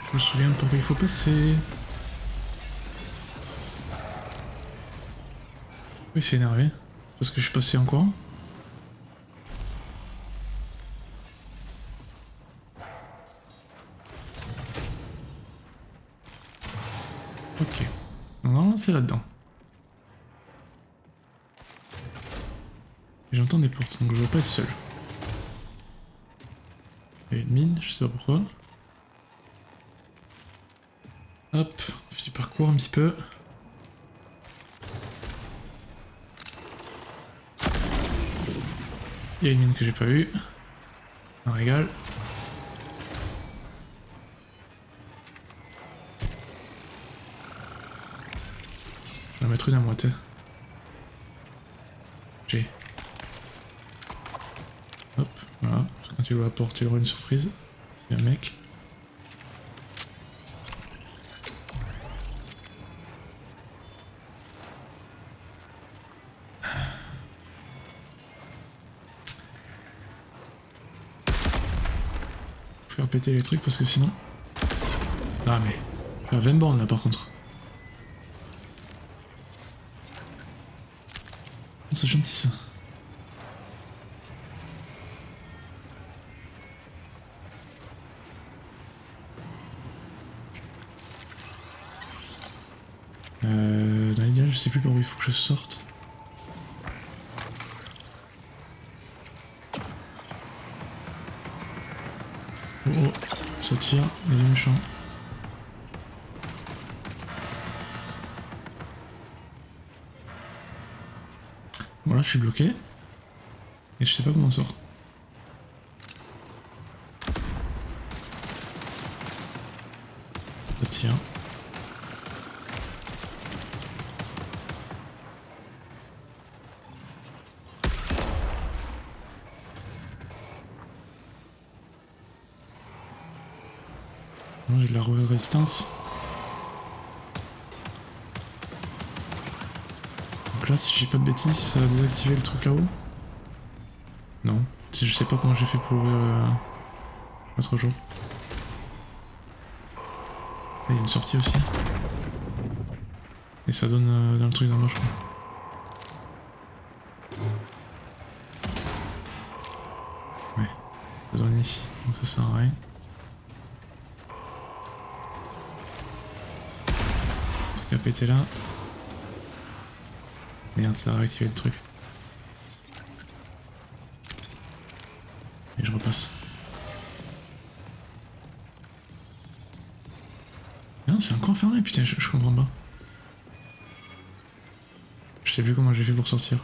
Je me souviens par où il faut passer. Oui, c'est énervé. Parce que je suis passé en courant. Ok. Non, là, c'est là-dedans. J'entends des portes, donc je veux pas être seul. Il y a une mine, je sais pas pourquoi. Hop, on fait du parcours un petit peu. Il y a une mine que j'ai pas vue. Un régal. Je vais en mettre une à moi, t'es. J'ai. Hop, voilà. Quand tu dois apporter, il y aura une surprise. C'est un mec. Faut faire péter les trucs parce que sinon... Ah mais... Je suis à 20 bornes là par contre. Oh, c'est gentil ça. Dans l'idéal, je sais plus par où il faut que je sorte. Oh, oh, ça tire, il est méchant. Voilà, je suis bloqué. Et je sais pas comment on sort. Ça tire. Non, j'ai de la résistance. Donc là, si j'ai pas de bêtises, ça va désactiver le truc là-haut. Non. Je sais pas comment j'ai fait pour ouvrir l'autre jour. Il y a une sortie aussi. Et ça donne dans le truc d'en bas, je crois. Ouais. Ça donne ici. Donc ça sert à rien. Le truc a pété là. Merde, ça a réactivé le truc. Et je repasse. Non, c'est encore fermé, putain, je comprends pas. Je sais plus comment j'ai fait pour sortir.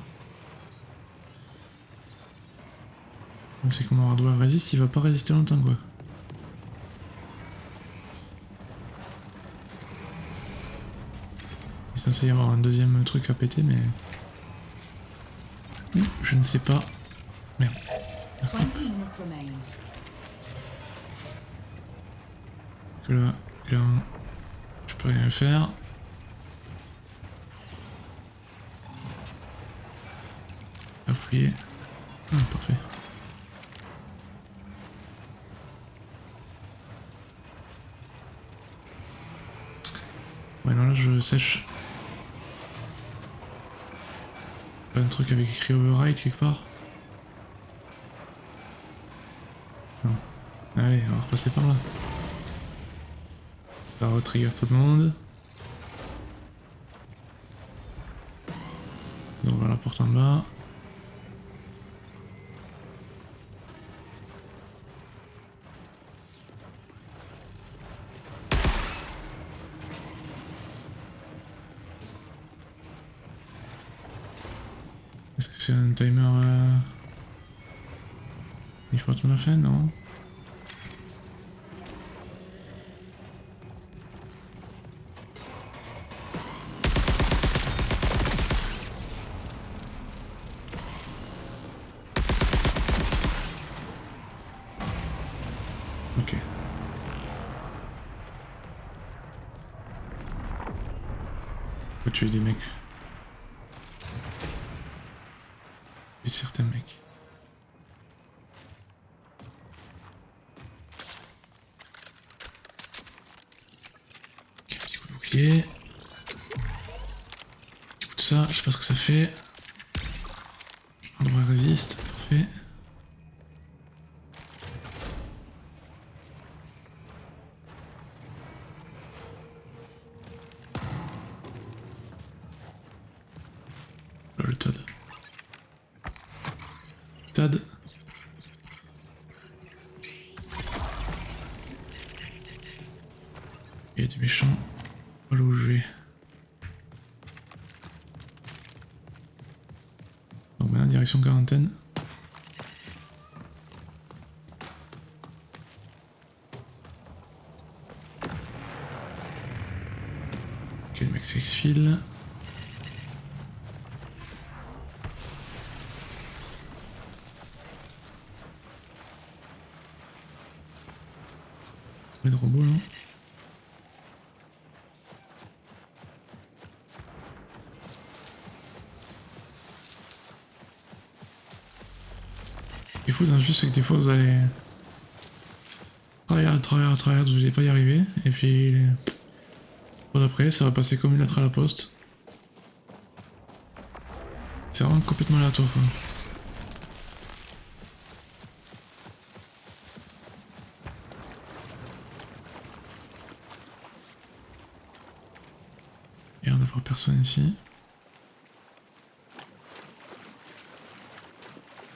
Donc c'est que mon hardware résiste, il va pas résister longtemps quoi. Il est censé y avoir un deuxième truc à péter mais... Je ne sais pas. Merde. 20 minutes remain. Que là, je peux rien faire. À fouiller. Ah, parfait. Ouais, non, là je sèche. Pas un truc avec écrit override quelque part? Non. Allez, on va repasser par là. Ça va retrigger tout le monde. Donc voilà la porte en bas. Est-ce que c'est un timer il faut attendre la fin, non? Ok. Faut tuer des mecs. Et certains mecs. Ok, petit coup de bouclier. Petit coup de ça, je sais pas ce que ça fait. Endroit résiste, parfait. Le Todd. Todd. Il y a des méchants. Voilà où je vais. Donc maintenant direction quarantaine. Ok, le mec s'exfile. trop beau là. Ce qui est fou dans le jeu, c'est que des fois vous allez tryhard, vous allez pas y arriver, et puis après ça va passer comme une lettre à la poste. C'est vraiment complètement aléatoire. Quoi. Et on ne voit personne ici.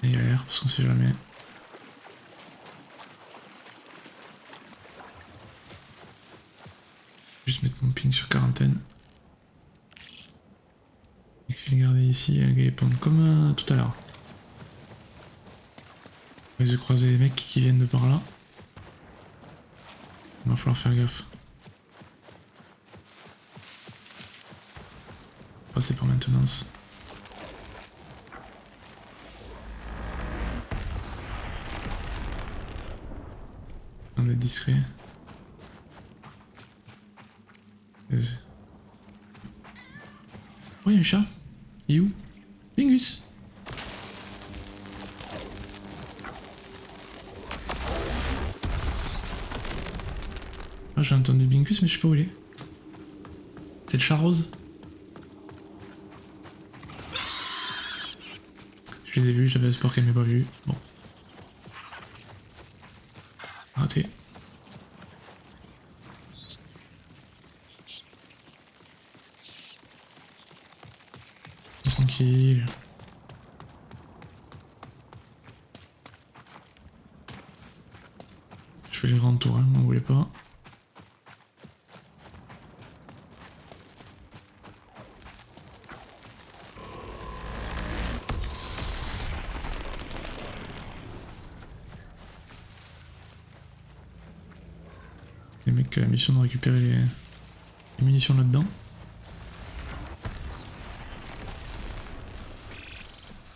Et il y a l'air, parce qu'on sait jamais. Juste mettre mon ping sur quarantaine. Et je vais le garder ici et le gars pendre comme tout à l'heure. On va croiser les mecs qui viennent de par là. Il va falloir faire gaffe. Passer par maintenance. On est discret. Oh, il y a un chat. Il est où? Bingus. Ah, j'ai entendu Bingus, mais je sais pas où il est. C'est le chat rose. Je les ai vus, j'avais espoir qu'elle m'ait pas vu. Bon. Raté. Tranquille. Je fais les grands tours, hein, on voulait pas. Les mecs qui ont la mission de récupérer les munitions là-dedans.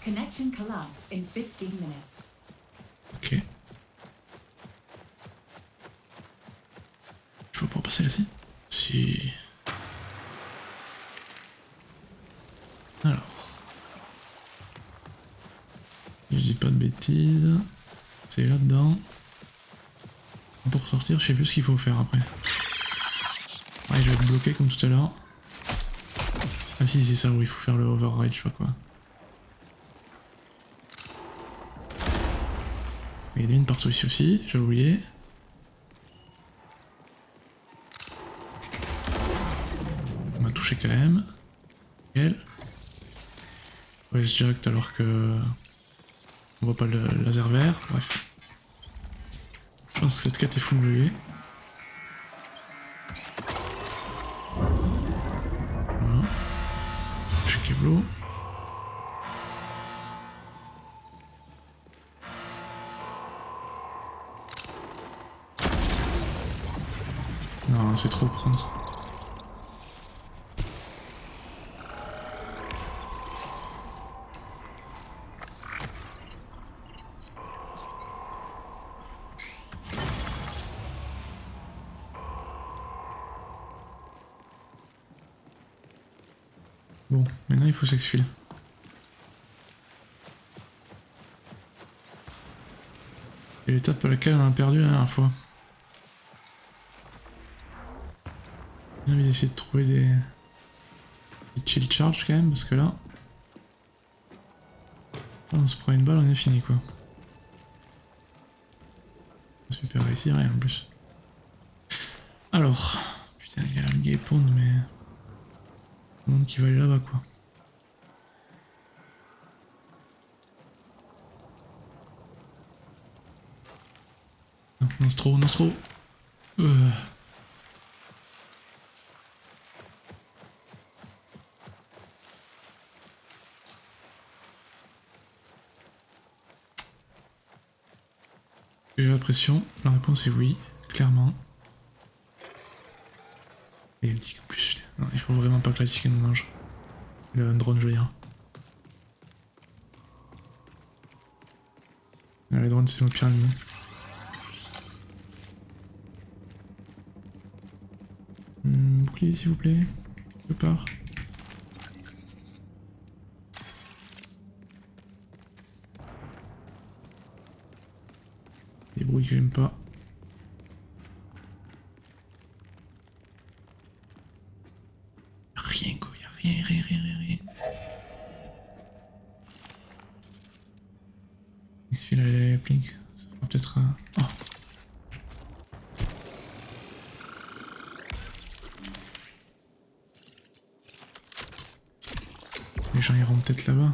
Connection collapse in 15 minutes. Ok. Je peux pas passer là-ci? Si. Alors. Je dis pas de bêtises. C'est là-dedans. Pour sortir, je sais plus ce qu'il faut faire après. Ouais, je vais être bloqué comme tout à l'heure. Ah si, c'est ça où il faut faire le override, je sais pas quoi. Il y a des mines partout ici aussi, j'ai oublié. On m'a touché quand même. Nickel. Ouais, direct alors que... On voit pas le laser vert, bref. Je pense que cette quête est full buggée. Voilà. Je suis Keblo. Non, c'est trop prendre. Bon, maintenant il faut s'exfile. C'est l'étape à laquelle on a perdu la dernière fois. J'ai envie d'essayer de trouver des chill charge quand même, parce que là... On se prend une balle, on est fini quoi. Super, ici rien en plus. Alors... Putain, il y a un gay pond, mais... Le monde qui va aller là-bas quoi. Non, Nostro. J'ai l'impression, la réponse est oui, clairement. Et il dit qu'en plus, putain, non, il faut vraiment pas que la tique nous mange. Le drone, je veux dire. Les drones, c'est nos pire ennemis. bouclier s'il vous plaît. Quelque part. Des bruits que j'aime pas. Rien quoi, y'a rien. Il suffit la plink. Ça fera peut-être un... Oh. Les gens iront peut-être là-bas.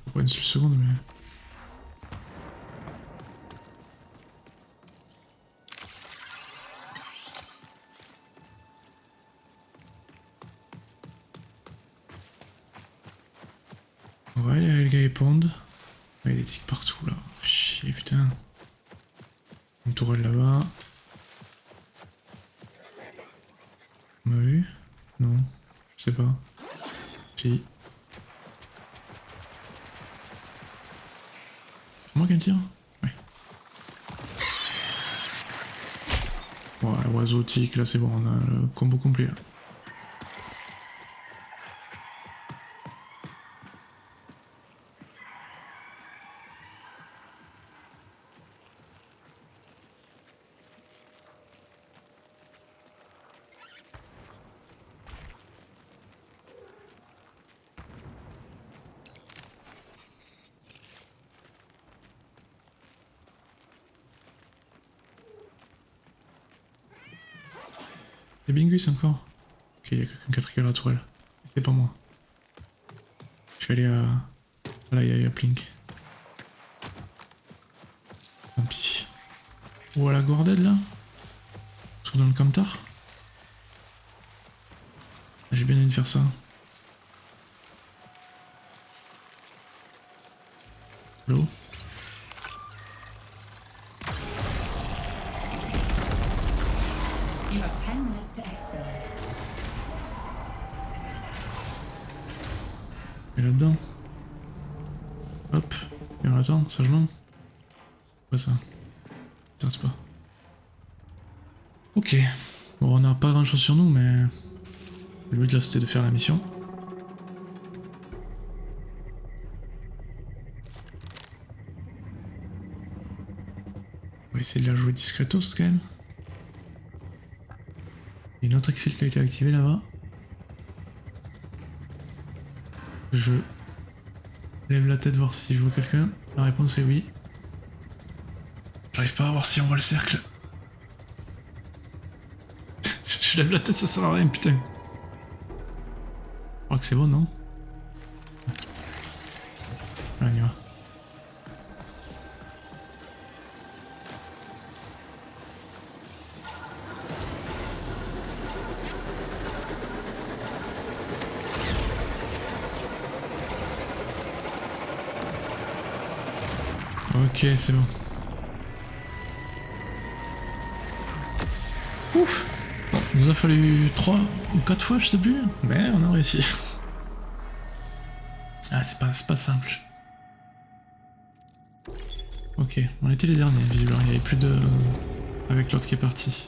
Pour une seule seconde, mais... On va aller à Helga et Pond. Il y a des tics partout là. Chier, putain. Une tourelle là-bas. On m'a vu? Non, je sais pas. Si. C'est moi qui me tire? Ouais. Ouais, oiseau tic, là c'est bon, on a le combo complet là. Des Bingus encore? Ok, il y a quelqu'un qui a trigger la tourelle. C'est pas moi. Je vais aller à... Voilà, il y a Plink. Tant pis. Ou à la Gorded là? Ou dans le Camtar? J'ai bien envie de faire ça. L'eau. You have 10 minutes to exfil. Et là-dedans. Hop. Et on attend, sagement. Quoi ça? Ça pas. Ok. Bon, on n'a pas grand chose sur nous, mais... Le but là c'était de faire la mission. On va essayer de la jouer discretos quand même. Il y a une autre exfil qui a été activée là-bas. Je lève la tête voir si je vois quelqu'un. La réponse est oui. J'arrive pas à voir si on voit le cercle. Je lève la tête, ça sert à rien, putain. Je crois que c'est bon, non? Allez, on y va. Ok, c'est bon. Ouf! Bon, il nous a fallu 3 ou 4 fois, je sais plus, mais on a réussi. Ah, c'est pas simple. Ok, on était les derniers, visiblement, il n'y avait plus de... avec l'autre qui est parti.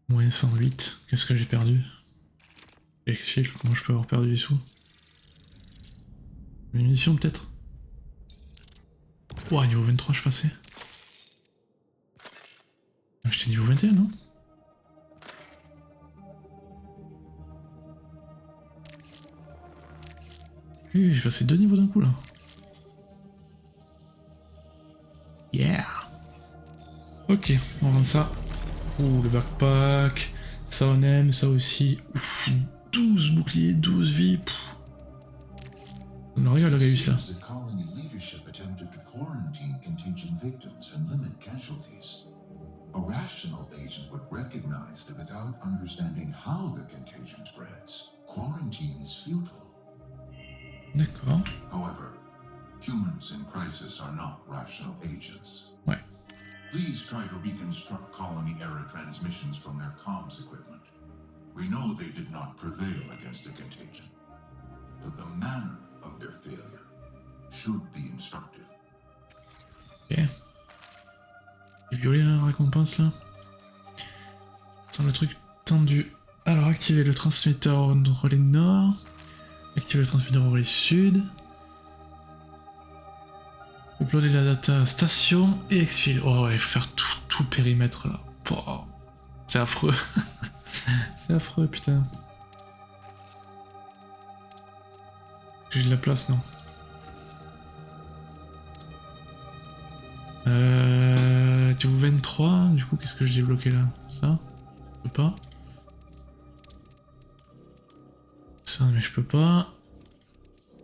Moins 108, qu'est-ce que j'ai perdu? Exfil, comment je peux avoir perdu des sous? Une munition peut-être? Ouah, niveau 23 je passais. Ah, j'étais niveau 21, non? Oui, j'ai passé 2 niveaux d'un coup là. Yeah! Ok, on vend ça. Ouh, le backpack. Ça on aime, ça aussi. Ouf, 12 boucliers, 12 vies. Pff. Ça me regarde le Gaius là. The colony leadership attempted to quarantine contingent victims and limit casualties. A rational agent would recognize that without understanding how the contagion spreads, quarantine is futile. D'accord. However, humans in crisis are not rational agents. Ouais. Please try to reconstruct colony era transmissions from their comms equipment. We know they did not prevail against the contagion, but the manner of their failure should be instructive. Ok. Violer la récompense là. Ça le truc tendu. Alors activer le transmetteur au relais nord. Activer le transmetteur au relais sud. Uploader la data station et exfil. Oh ouais, il faut faire tout le périmètre là. Oh, c'est affreux. C'est affreux putain. J'ai de la place non? Tu vous 23, du coup qu'est-ce que je débloqué là? Ça? Je peux pas. Ça mais je peux pas.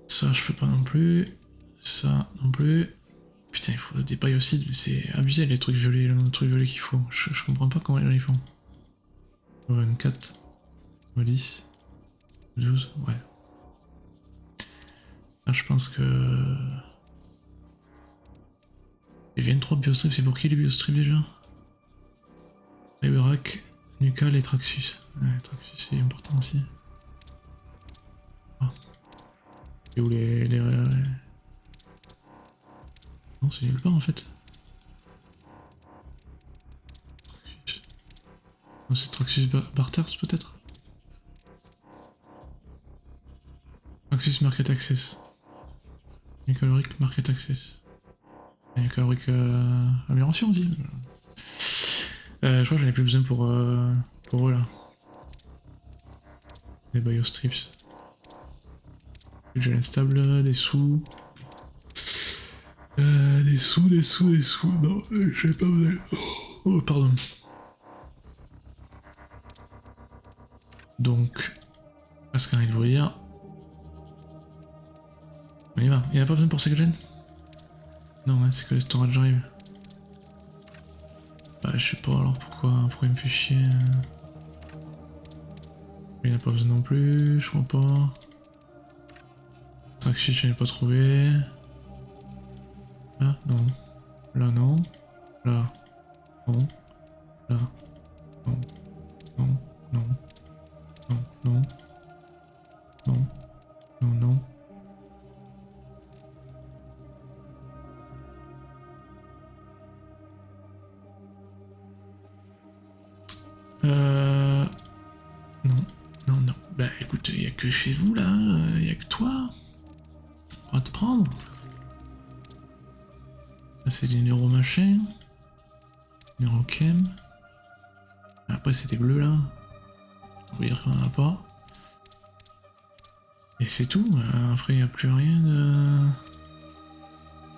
Ça je peux pas non plus. Ça non plus. Putain il faut le dépaille aussi, c'est abusé les trucs violets, le nombre de trucs violets qu'il faut. Je comprends pas comment les gens ils font. 24, 10, 12, ouais. Là je pense que... Les VN3 biostrip, c'est pour qui les biostrip déjà? Cyberhack, Nucal et Traxxus. Ouais, Traxxus c'est important aussi. Ah. Et où les... Non, c'est nulle part en fait. Traxxus. Non, c'est Traxxus Barters peut-être? Traxxus Market Access. Nucaloric Market Access. Nucaloric amélioration on dit. Je crois que j'en ai plus besoin pour eux là. Des biostrips. J'ai l'instable, des sous. Des sous. Non, j'avais pas besoin. Oh, pardon. Donc, parce qu'on arrive à dire. On y va. Il n'y en a pas besoin pour Secgen? Non, ouais, c'est que le storage drive. Bah, je sais pas alors pourquoi il me fait chier. Il n'y en a pas besoin non plus, je crois pas. Traxxus, je n'ai pas trouvé. Là, non. Là, non. Là, non. Là, non. Non, non. Non, non. Non. Non, non. Non. Bah écoute, il y a que chez vous là, il y a que toi. On va te prendre. Là c'est des neuromachins. Neurochem. Après c'est des bleus là. On va dire qu'on en a pas. Et c'est tout, après il n'y a plus rien de...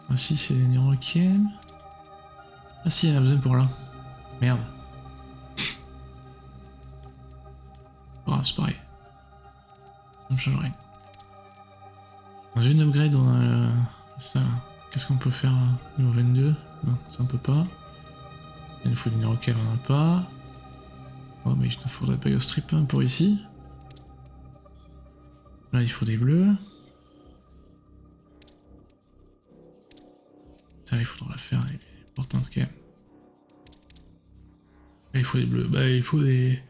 Ah si c'est des neurochem. Ah si il y en a besoin pour là. Merde. Ah, c'est pareil. Ça ne change rien. Dans une upgrade, on a ça. Qu'est-ce qu'on peut faire là? Niveau 22? Non, ça on peut pas. Il nous faut du Neurocal, on en a pas. Oh, mais il nous faudrait pas strip hein, pour ici. Là, il faut des bleus. Ça, il faudra la faire, elle est importante quand même. Là, il faut des bleus. Bah, il faut des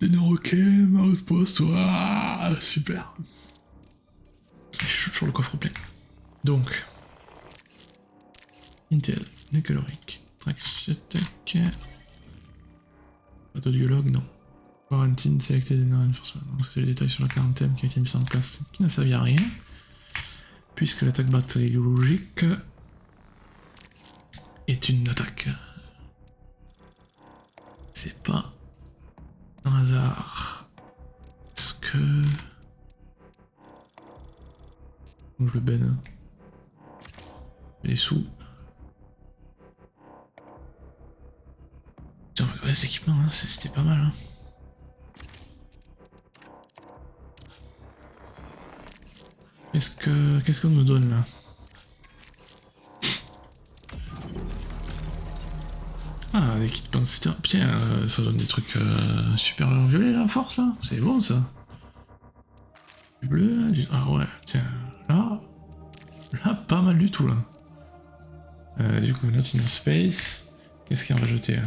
Neurochem, Outpost, waouh, super. Je suis toujours le coffre plein. Donc, Intel, Nucaloric, Traxxus, Pathodiologue, non. Quarantine, sélecté des renforcements. Donc, c'est les détails sur la quarantaine qui a été mise en place, qui n'a servi à rien, puisque l'attaque bactériologique est une attaque. C'est pas un hasard. Est-ce que... Donc je le baigne. Les sous. Tiens, on va regarder cet équipement, hein. C'était pas mal. Hein. Qu'est-ce qu'on nous donne là? Ah, des kits penseurs. Putain, ça donne des trucs super violets là, force là. C'est bon ça. Du bleu, du... Ah ouais, tiens. Là, pas mal du tout là. Du coup, Not in Space. Qu'est-ce qu'il y a à rajouter là?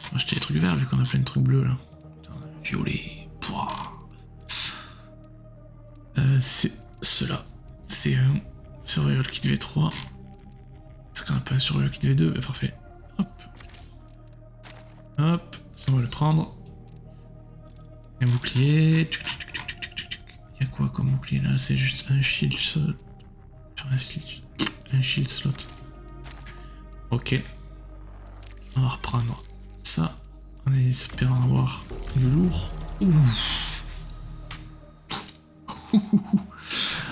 On va acheter des trucs verts vu qu'on a plein de trucs bleus là. Putain, violet. C'est Cela, c'est un Survival Kit V3. Est-ce qu'on n'a pas un Survival Kit V2? Bah, parfait. Hop. Hop, ça on va le prendre. Un bouclier. Il y a quoi comme bouclier là? C'est juste un shield slot. Un shield slot. Ok. On va reprendre ça. En espérant avoir du lourd.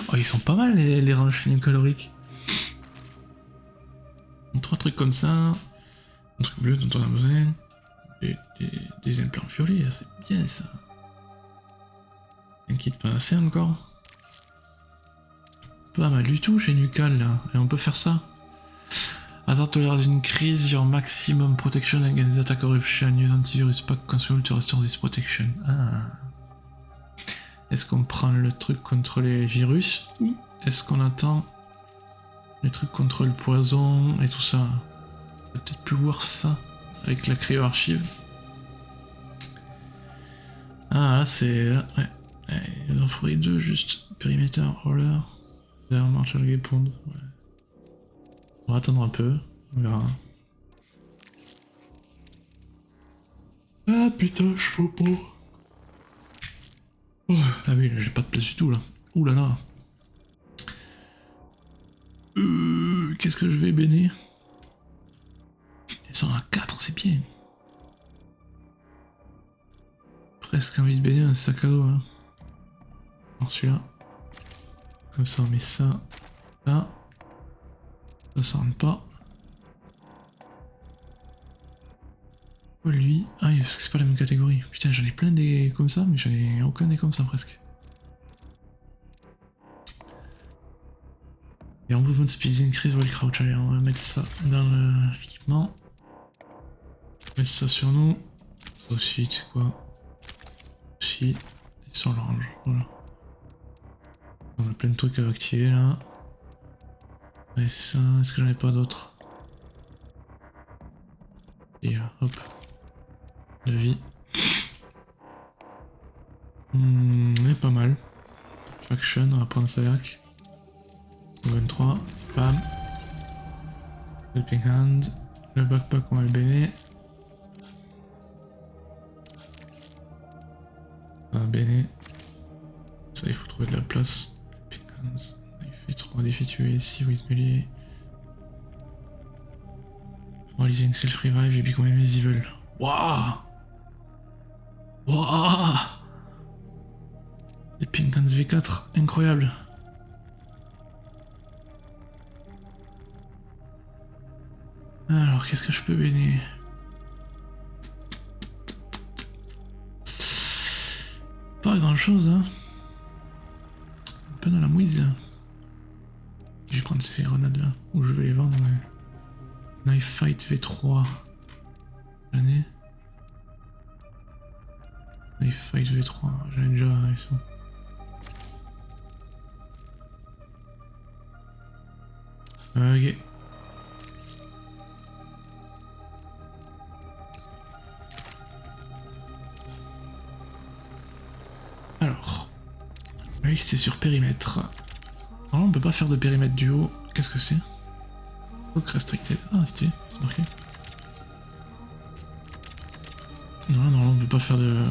Oh, ils sont pas mal les ranges caloriques. 3 trucs comme ça. Un truc bleu dont on a besoin. Des implants violets, c'est bien ça. Un kit pas assez encore. Pas mal du tout chez Nucal là. Et on peut faire ça. Hasard tolère d'une crise, your maximum protection against the attack corruption. Use antivirus pack consumable to restore this protection. Ah. Est-ce qu'on prend le truc contre les virus ou est-ce qu'on attend les trucs contre le poison et tout ça? Peut-être plus voir ça avec la cryo archive. Ah là c'est... Ouais. Il en faudrait 2 juste. Perimeter, roller. D'ailleurs, Marshall Gay Pond. Ouais. On va attendre un peu. On verra. Ah putain, je peux pas. Oh, ah oui, j'ai pas de place du tout là. Ouh là là. Qu'est-ce que je vais bénir? Descendre à 4, c'est bien. Presque envie de baigner un sac à dos. Hein. Alors celui-là. Comme ça on met ça. Ça. Ça rentre pas. Oh lui. Ah parce que c'est pas la même catégorie. Putain j'en ai plein des comme ça mais j'en ai aucun des comme ça presque. Et on movement speed increase while crouch. Allez on va mettre ça dans l'équipement. Mettre ça sur nous. Ça aussi c'est quoi? Aussi. Et sans l'orange. Voilà. On a plein de trucs à activer là. Et ça, est-ce que j'en ai pas d'autres? Et là, hop. La vie. On est pas mal. Faction, on va prendre ça avec. 23, bam. Helping hand. Le backpack, on va le béner. On va béner. Ça, il faut trouver de la place. Il fait 3 défis tués, 6 with melee. Releasing self revive, j'ai become invisible. Waouh! Waouh! Les Pink Hands V4, incroyable! Alors, qu'est-ce que je peux bénir? Pas grand chose, hein? Un peu dans la mouise là. Je vais prendre ces grenades là, où je vais les vendre. Mais... Knife Fight V3. J'en ai. Knife Fight V3, j'en ai déjà avec ça. Ok. Alors. Oui, c'est sur périmètre. Alors on peut pas faire de périmètre du haut. Qu'est-ce que c'est? Look restricted. Ah, stylé, c'est marqué. Non, on peut pas faire de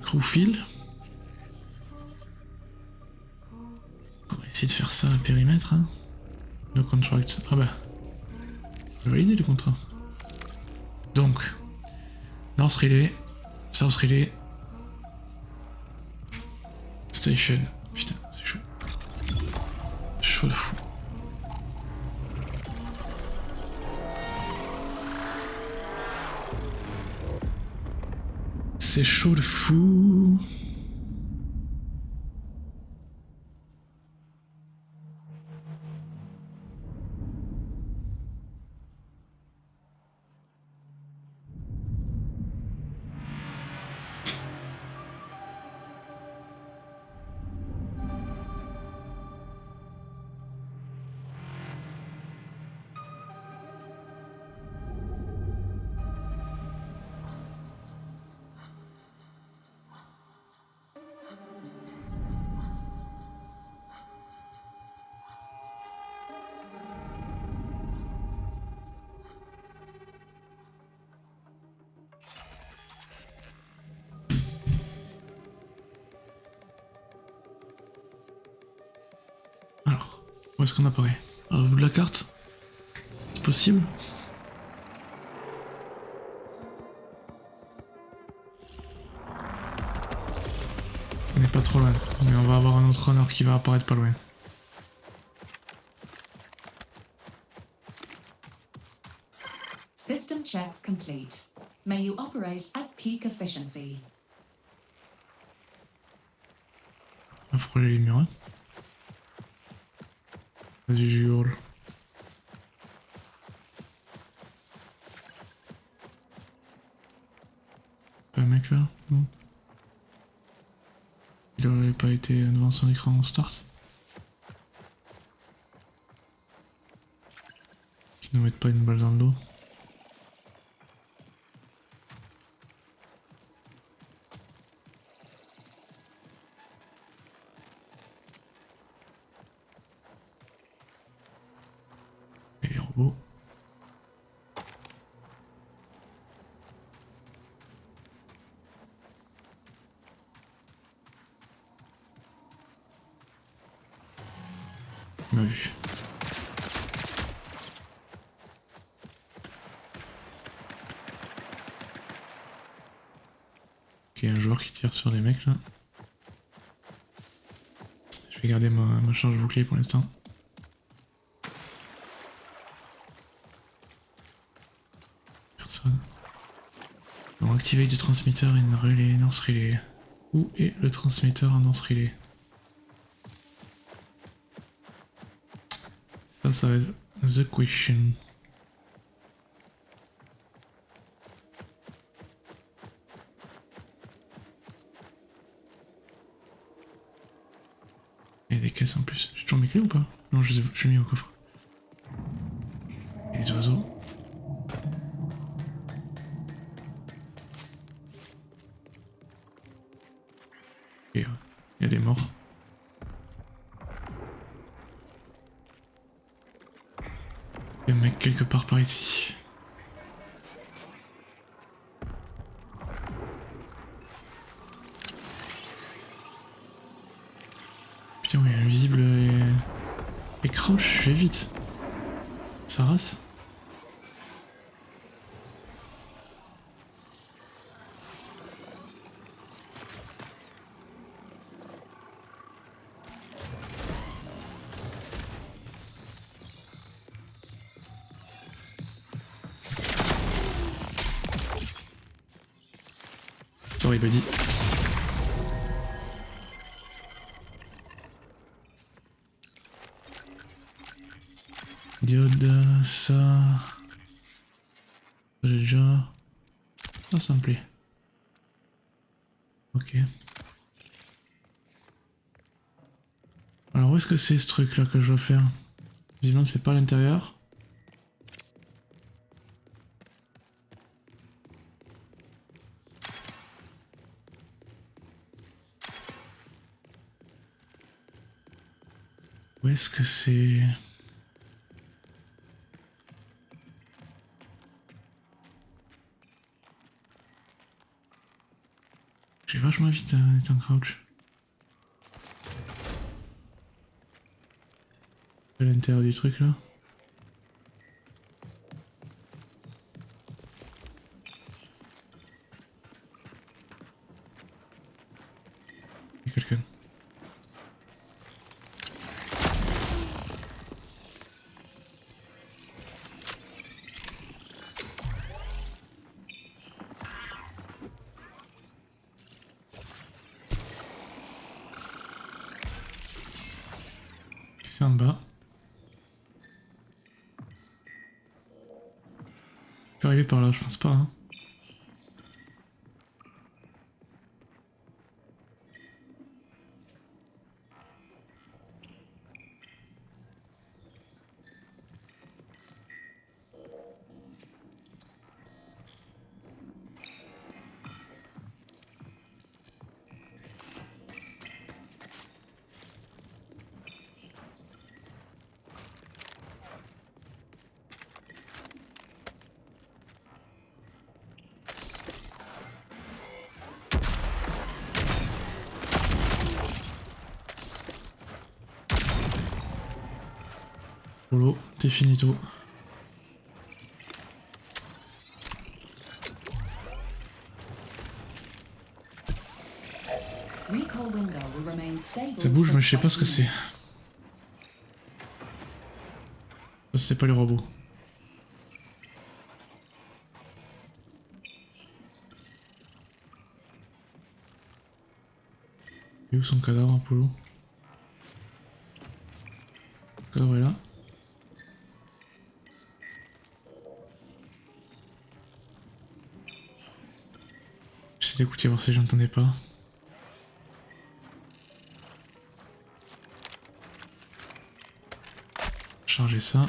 crew fill. On va essayer de faire ça à périmètre. Hein. No contract. Ah bah. J'ai validé le contrat. Donc. North Relay. South Relay. Station. Putain, c'est chaud. Chaud de fou. C'est chaud de fou. Où est-ce qu'on apparaît? Au bout de la carte? C'est possible? On n'est pas trop loin, mais on va avoir un autre runner qui va apparaître pas loin. System checks complete. May you operate at peak efficiency. On va frôler les murs. Hein. Vas-y, je hurle. Pas un mec là? Non. Il aurait pas été devant son écran en start? Qu'il nous mette pas une balle dans le dos. Et les robots. Il m'a vu. Ok, un joueur qui tire sur les mecs là. Je vais garder ma charge bouclier pour l'instant. Personne. On va activer du transmetteur et une relais lance relais. Où est le transmetteur en lance relais? Ça va être the question. Il y a des caisses en plus. J'ai toujours mes clés ou pas? Non, je l'ai mis au coffre. Et les oiseaux. Et il y a des morts. Il y a un mec quelque part par ici. Putain, oui, invisible et crouch, je vais vite. Ça race. Sorry, buddy. Diode, ça. J'ai déjà. Ça me plaît. Ok. Alors où est-ce que c'est ce truc là que je dois faire? Visiblement c'est pas à l'intérieur. Où est-ce que c'est? J'ai vachement vite étant crouch. À l'intérieur du truc là. Il y a quelqu'un. C'est en bas. Je peux arriver par là, je pense pas. Hein. Polo, t'es finito. Recall window will remain stable Ça bouge, for mais je sais pas ce que 20 c'est. minutes. C'est pas les robots. Et où son cadavre, Apollo? Le cadavre est là. J'essaie d'écouter voir si j'entendais pas. Charger ça.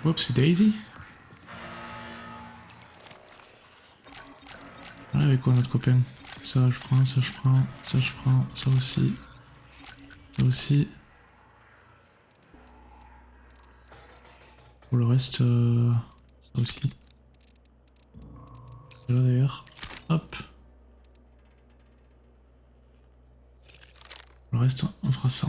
Oups, c'est Daisy. Ouais, avec quoi notre copain? Ça je prends, ça je prends, ça je prends, ça aussi. Ça aussi. Pour le reste, ça aussi. Là d'ailleurs. Hop. Le reste, on fera ça.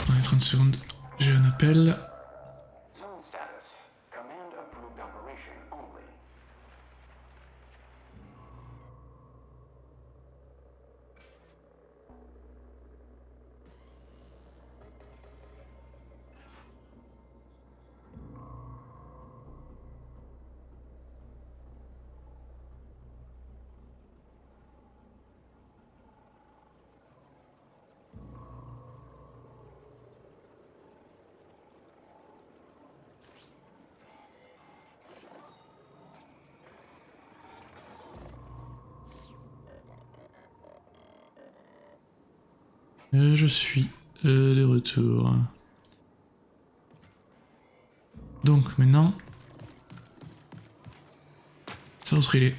Dans les 30 secondes, j'ai un appel. Zone status. Command approved operation only. Je suis de retour. Donc maintenant, South Relay.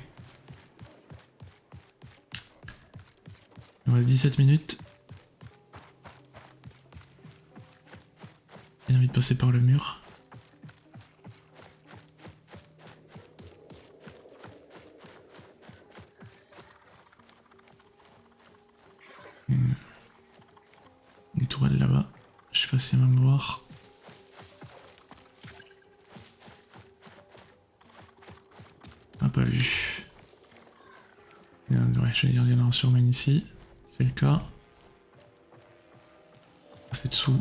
Il nous reste 17 minutes. J'ai envie de passer par le mur. Une tourelle là-bas. Je sais pas si elle va me voir. Ah, pas vu. Ouais, j'allais dire, il y en a un surmène ici. C'est le cas. C'est dessous.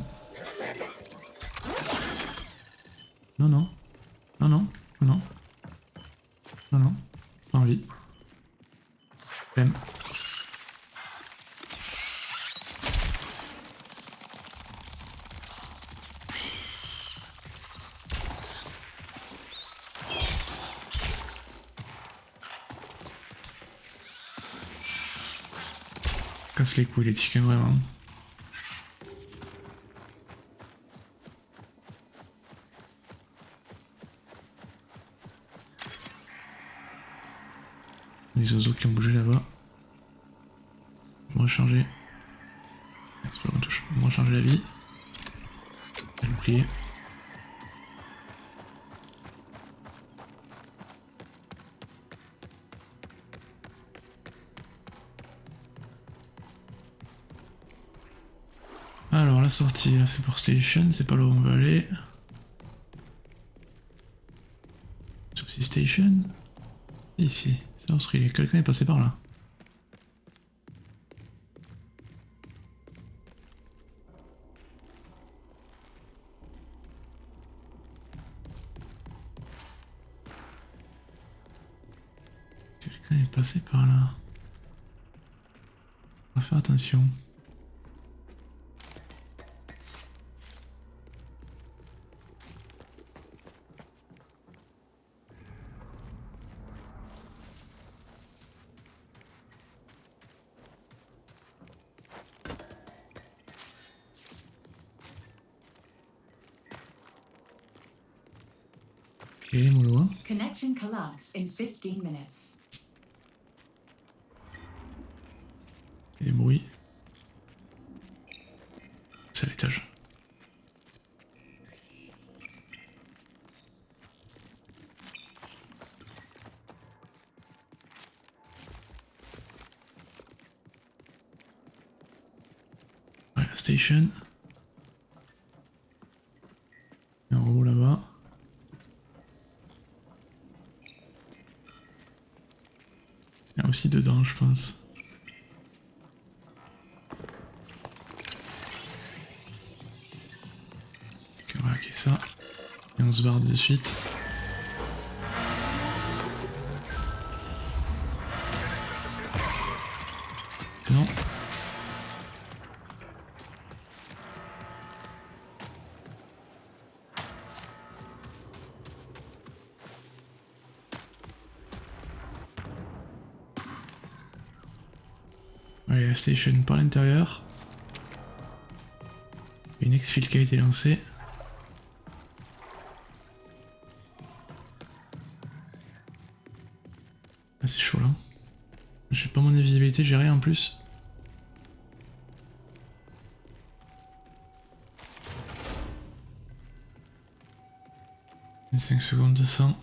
Non, non. Non, non. Non, non. Non, non. Pas envie. Même. Casse les couilles les chickens, vraiment. Les oiseaux qui ont bougé là-bas. On va changer. C'est pas qu'on touche. On va changer la vie. Le bouclier. Alors la sortie, là, c'est pour Station, c'est pas là où on va aller. Subsea Station. Ici, ça serait. Quelqu'un est passé par là. Quelqu'un est passé par là. On va faire attention. Et mollo. Connection collapse in 15 minutes. Et des bruits. C'est à l'étage. Ouais, la station. Et en haut là-bas. Il y a aussi dedans, je pense. Ok, on va hacker ça. Et on se barre de suite. Non. Allez, la station par l'intérieur. Une exfil qui a été lancée. Ah, c'est chaud là. J'ai pas mon invisibilité, j'ai rien en plus. Et 5 secondes de sang.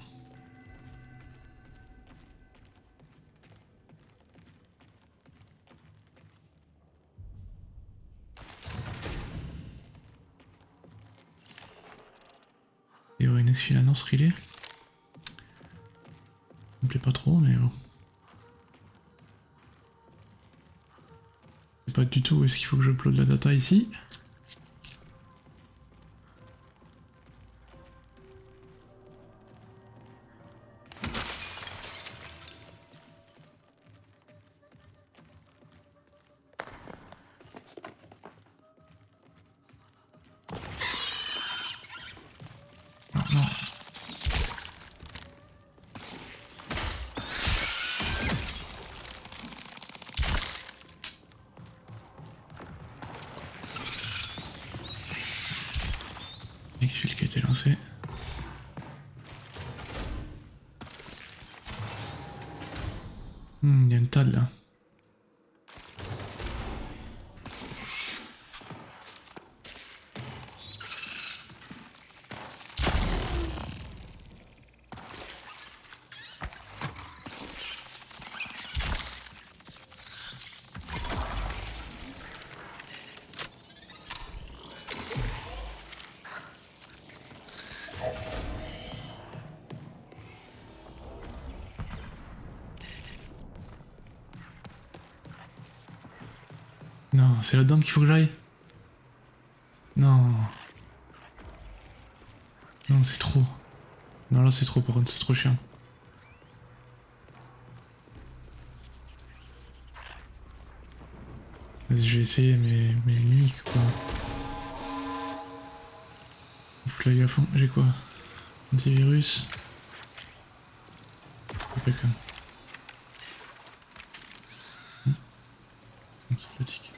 Et ouais, une exfil annonce relais. Ça me plaît pas trop, mais bon. Je sais pas du tout où est-ce qu'il faut que je upload la data ici. Non, non. Exfil qui a été lancé. Il y a une table là. Non, c'est là-dedans qu'il faut que j'aille. Non. Non, c'est trop. Non, là c'est trop, par contre, c'est trop chiant. Vas-y, je vais essayer, mais unique quoi. Ouf, là, il y a fond. J'ai quoi? Antivirus. Quelqu'un. Antibiotique.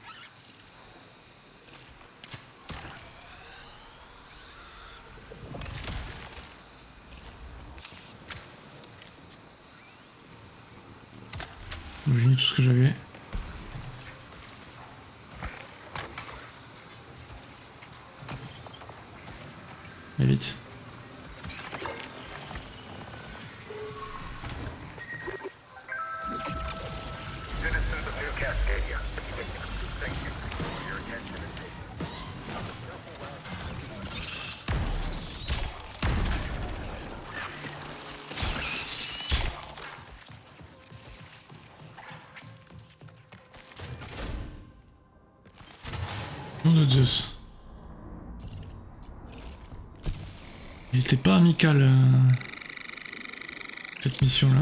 J'ai mis tout ce que j'avais. Allez vite. Citizens of New Cascadia, thank you for your attention and patience. Nom de Zeus. Il était pas amical cette mission là.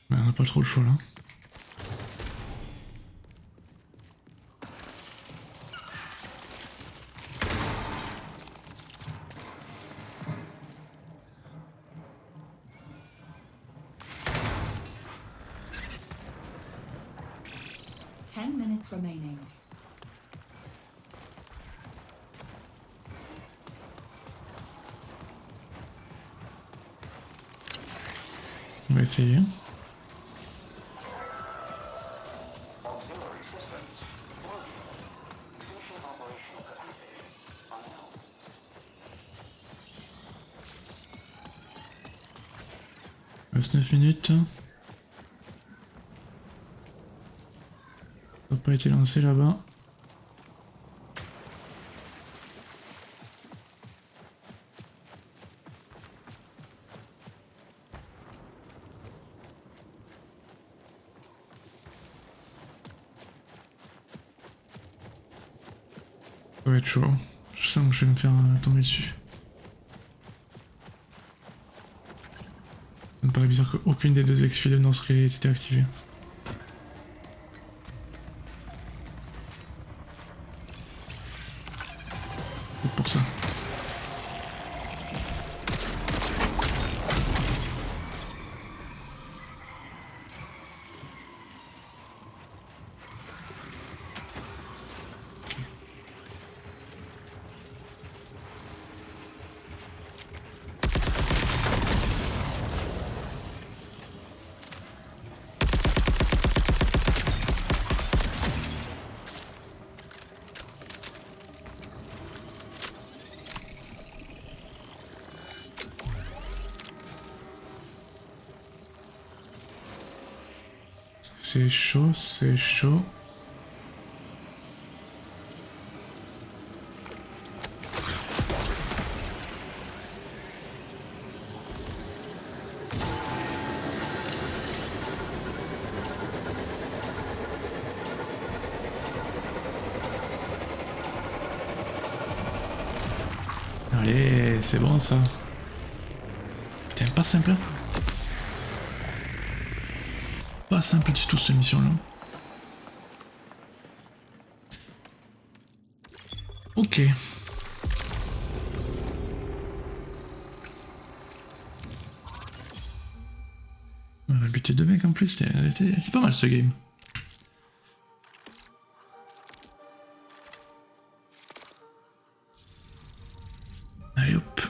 Ouais, on n'a pas trop le choix là. Ten minutes remaining. On va essayer. Auxiliary systems working. Station operational capacity unknown. Il reste 9 minutes. Ça n'a pas été lancé là-bas. Ça va être chaud. Je sens que je vais me faire tomber dessus. Ça me paraît bizarre qu'aucune des deux exfilés n'en serait été activée. C'est pour ça. C'est chaud, c'est chaud. Allez, c'est bon ça. Putain, pas simple. Pas simple du tout cette mission là. Ok. On a buté deux mecs en plus, elle était pas mal ce game. Allez hop.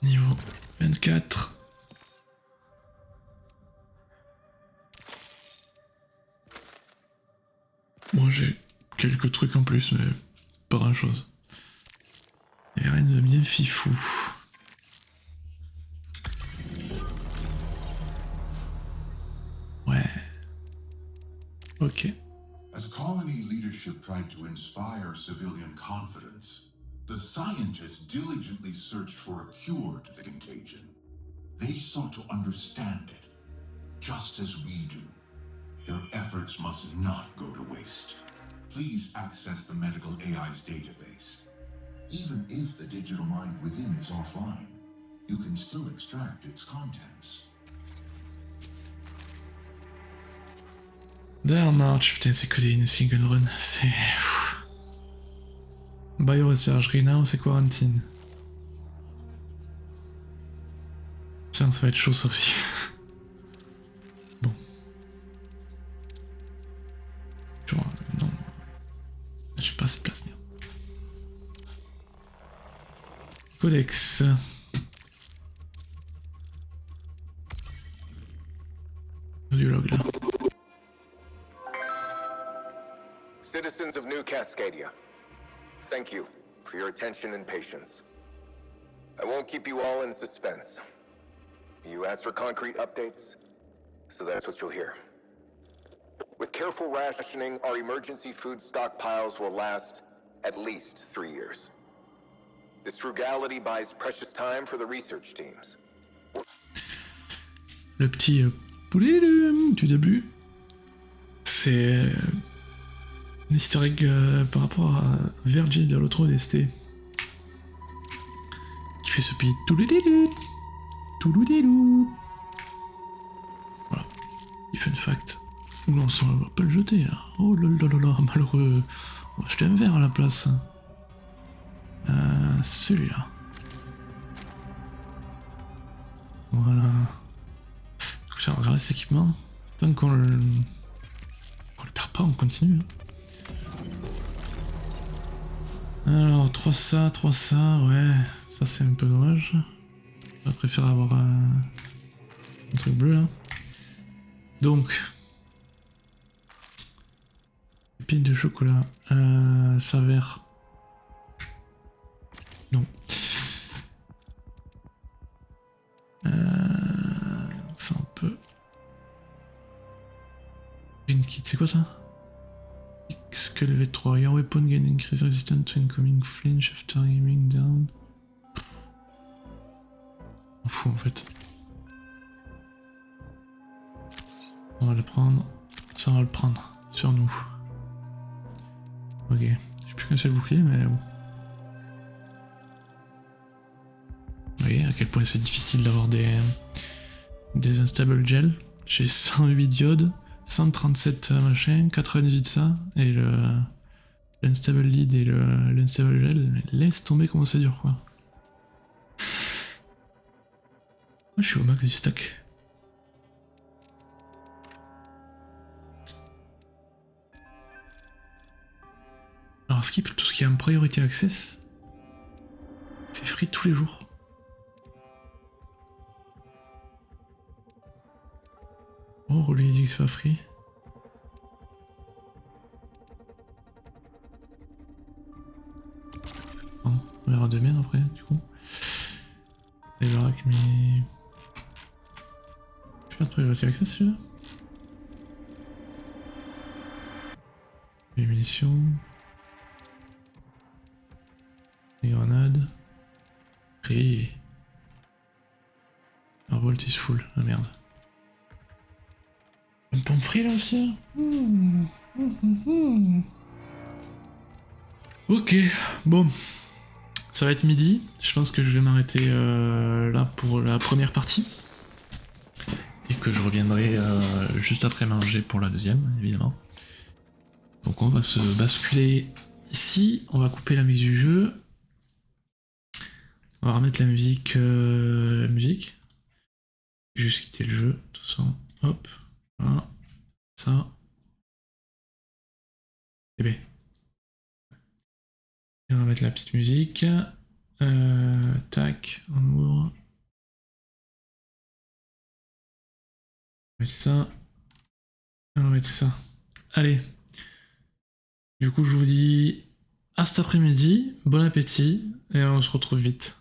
Niveau 24. Moi j'ai quelques trucs en plus, mais pas grand chose. Il y avait rien de bien fifou. Ouais. Ok. As colony leadership tried to inspire civilian confidence, the scientists diligently searched for a cure to the contagion. They sought to understand it, just as we do. Their efforts must not go to waste. Please access the medical AI's database. Even if the digital mind within is offline, you can still extract its contents. D'ailleurs, March, putain, c'est que des single run, c'est. Bioresearch, Rina, c'est quarantine. Putain, ça va être chaud ça aussi. Bon. Tu vois, non. J'ai pas assez de place, merde. Codex. Audiologue là. Citizens of New Cascadia, thank you for your attention and patience. I won't keep you all in suspense. You asked for concrete updates, so that's what you'll hear. With careful rationing, our emergency food stockpiles will last at least 3 years. This frugality buys precious time for the research teams. Le petit poulet du début, c'est un easter egg par rapport à Virgin de l'autre ODST qui fait ce petit touloulilou touloulilou. Voilà, il fait une fact. Oula, on va pas le jeter là. Oh là là là là, malheureux. On va jeter un verre à la place. Celui-là. Voilà. Écoutez, on regarde cet équipement. Tant qu'on le perd pas, on continue. Alors, 3 ça, ouais. Ça c'est un peu dommage. Je préfère avoir Un truc bleu là. Donc. Pile de chocolat. Savère. Non. Ça on peut. Une kit, c'est quoi ça? Skull V3. Your weapon gain increase resistance to incoming flinch after aiming down. On fout en fait. On va le prendre. Ça on va le prendre. Sur nous. Ok. J'ai plus qu'un seul bouclier mais bon. Vous voyez à quel point c'est difficile d'avoir des unstable gel. J'ai 108 diodes, 137 machin, 98 de ça, et l'unstable lead et l'unstable gel, laisse tomber comment c'est dur quoi. Moi je suis au max du stack. Alors skip tout ce qui est en priority access, c'est free tous les jours. Oh, Rolly dit que c'est pas free. Bon, on verra demain après, du coup. Et là, avec mes. Je vais faire de priorité avec ça, celui-là. Les munitions. Les grenades. Free. Un vault is full. Ah merde. Un pomme frit là aussi. Ok, bon. Ça va être midi. Je pense que je vais m'arrêter là pour la première partie. Et que je reviendrai juste après manger pour la deuxième, évidemment. Donc on va se basculer ici. On va couper la musique du jeu. On va remettre la musique. Juste quitter le jeu, tout ça. Hop. Voilà. Ça. Et bien. Et on va mettre la petite musique. Tac, on ouvre. On va mettre ça. On va mettre ça. Allez. Du coup, je vous dis à cet après-midi. Bon appétit. Et on se retrouve vite.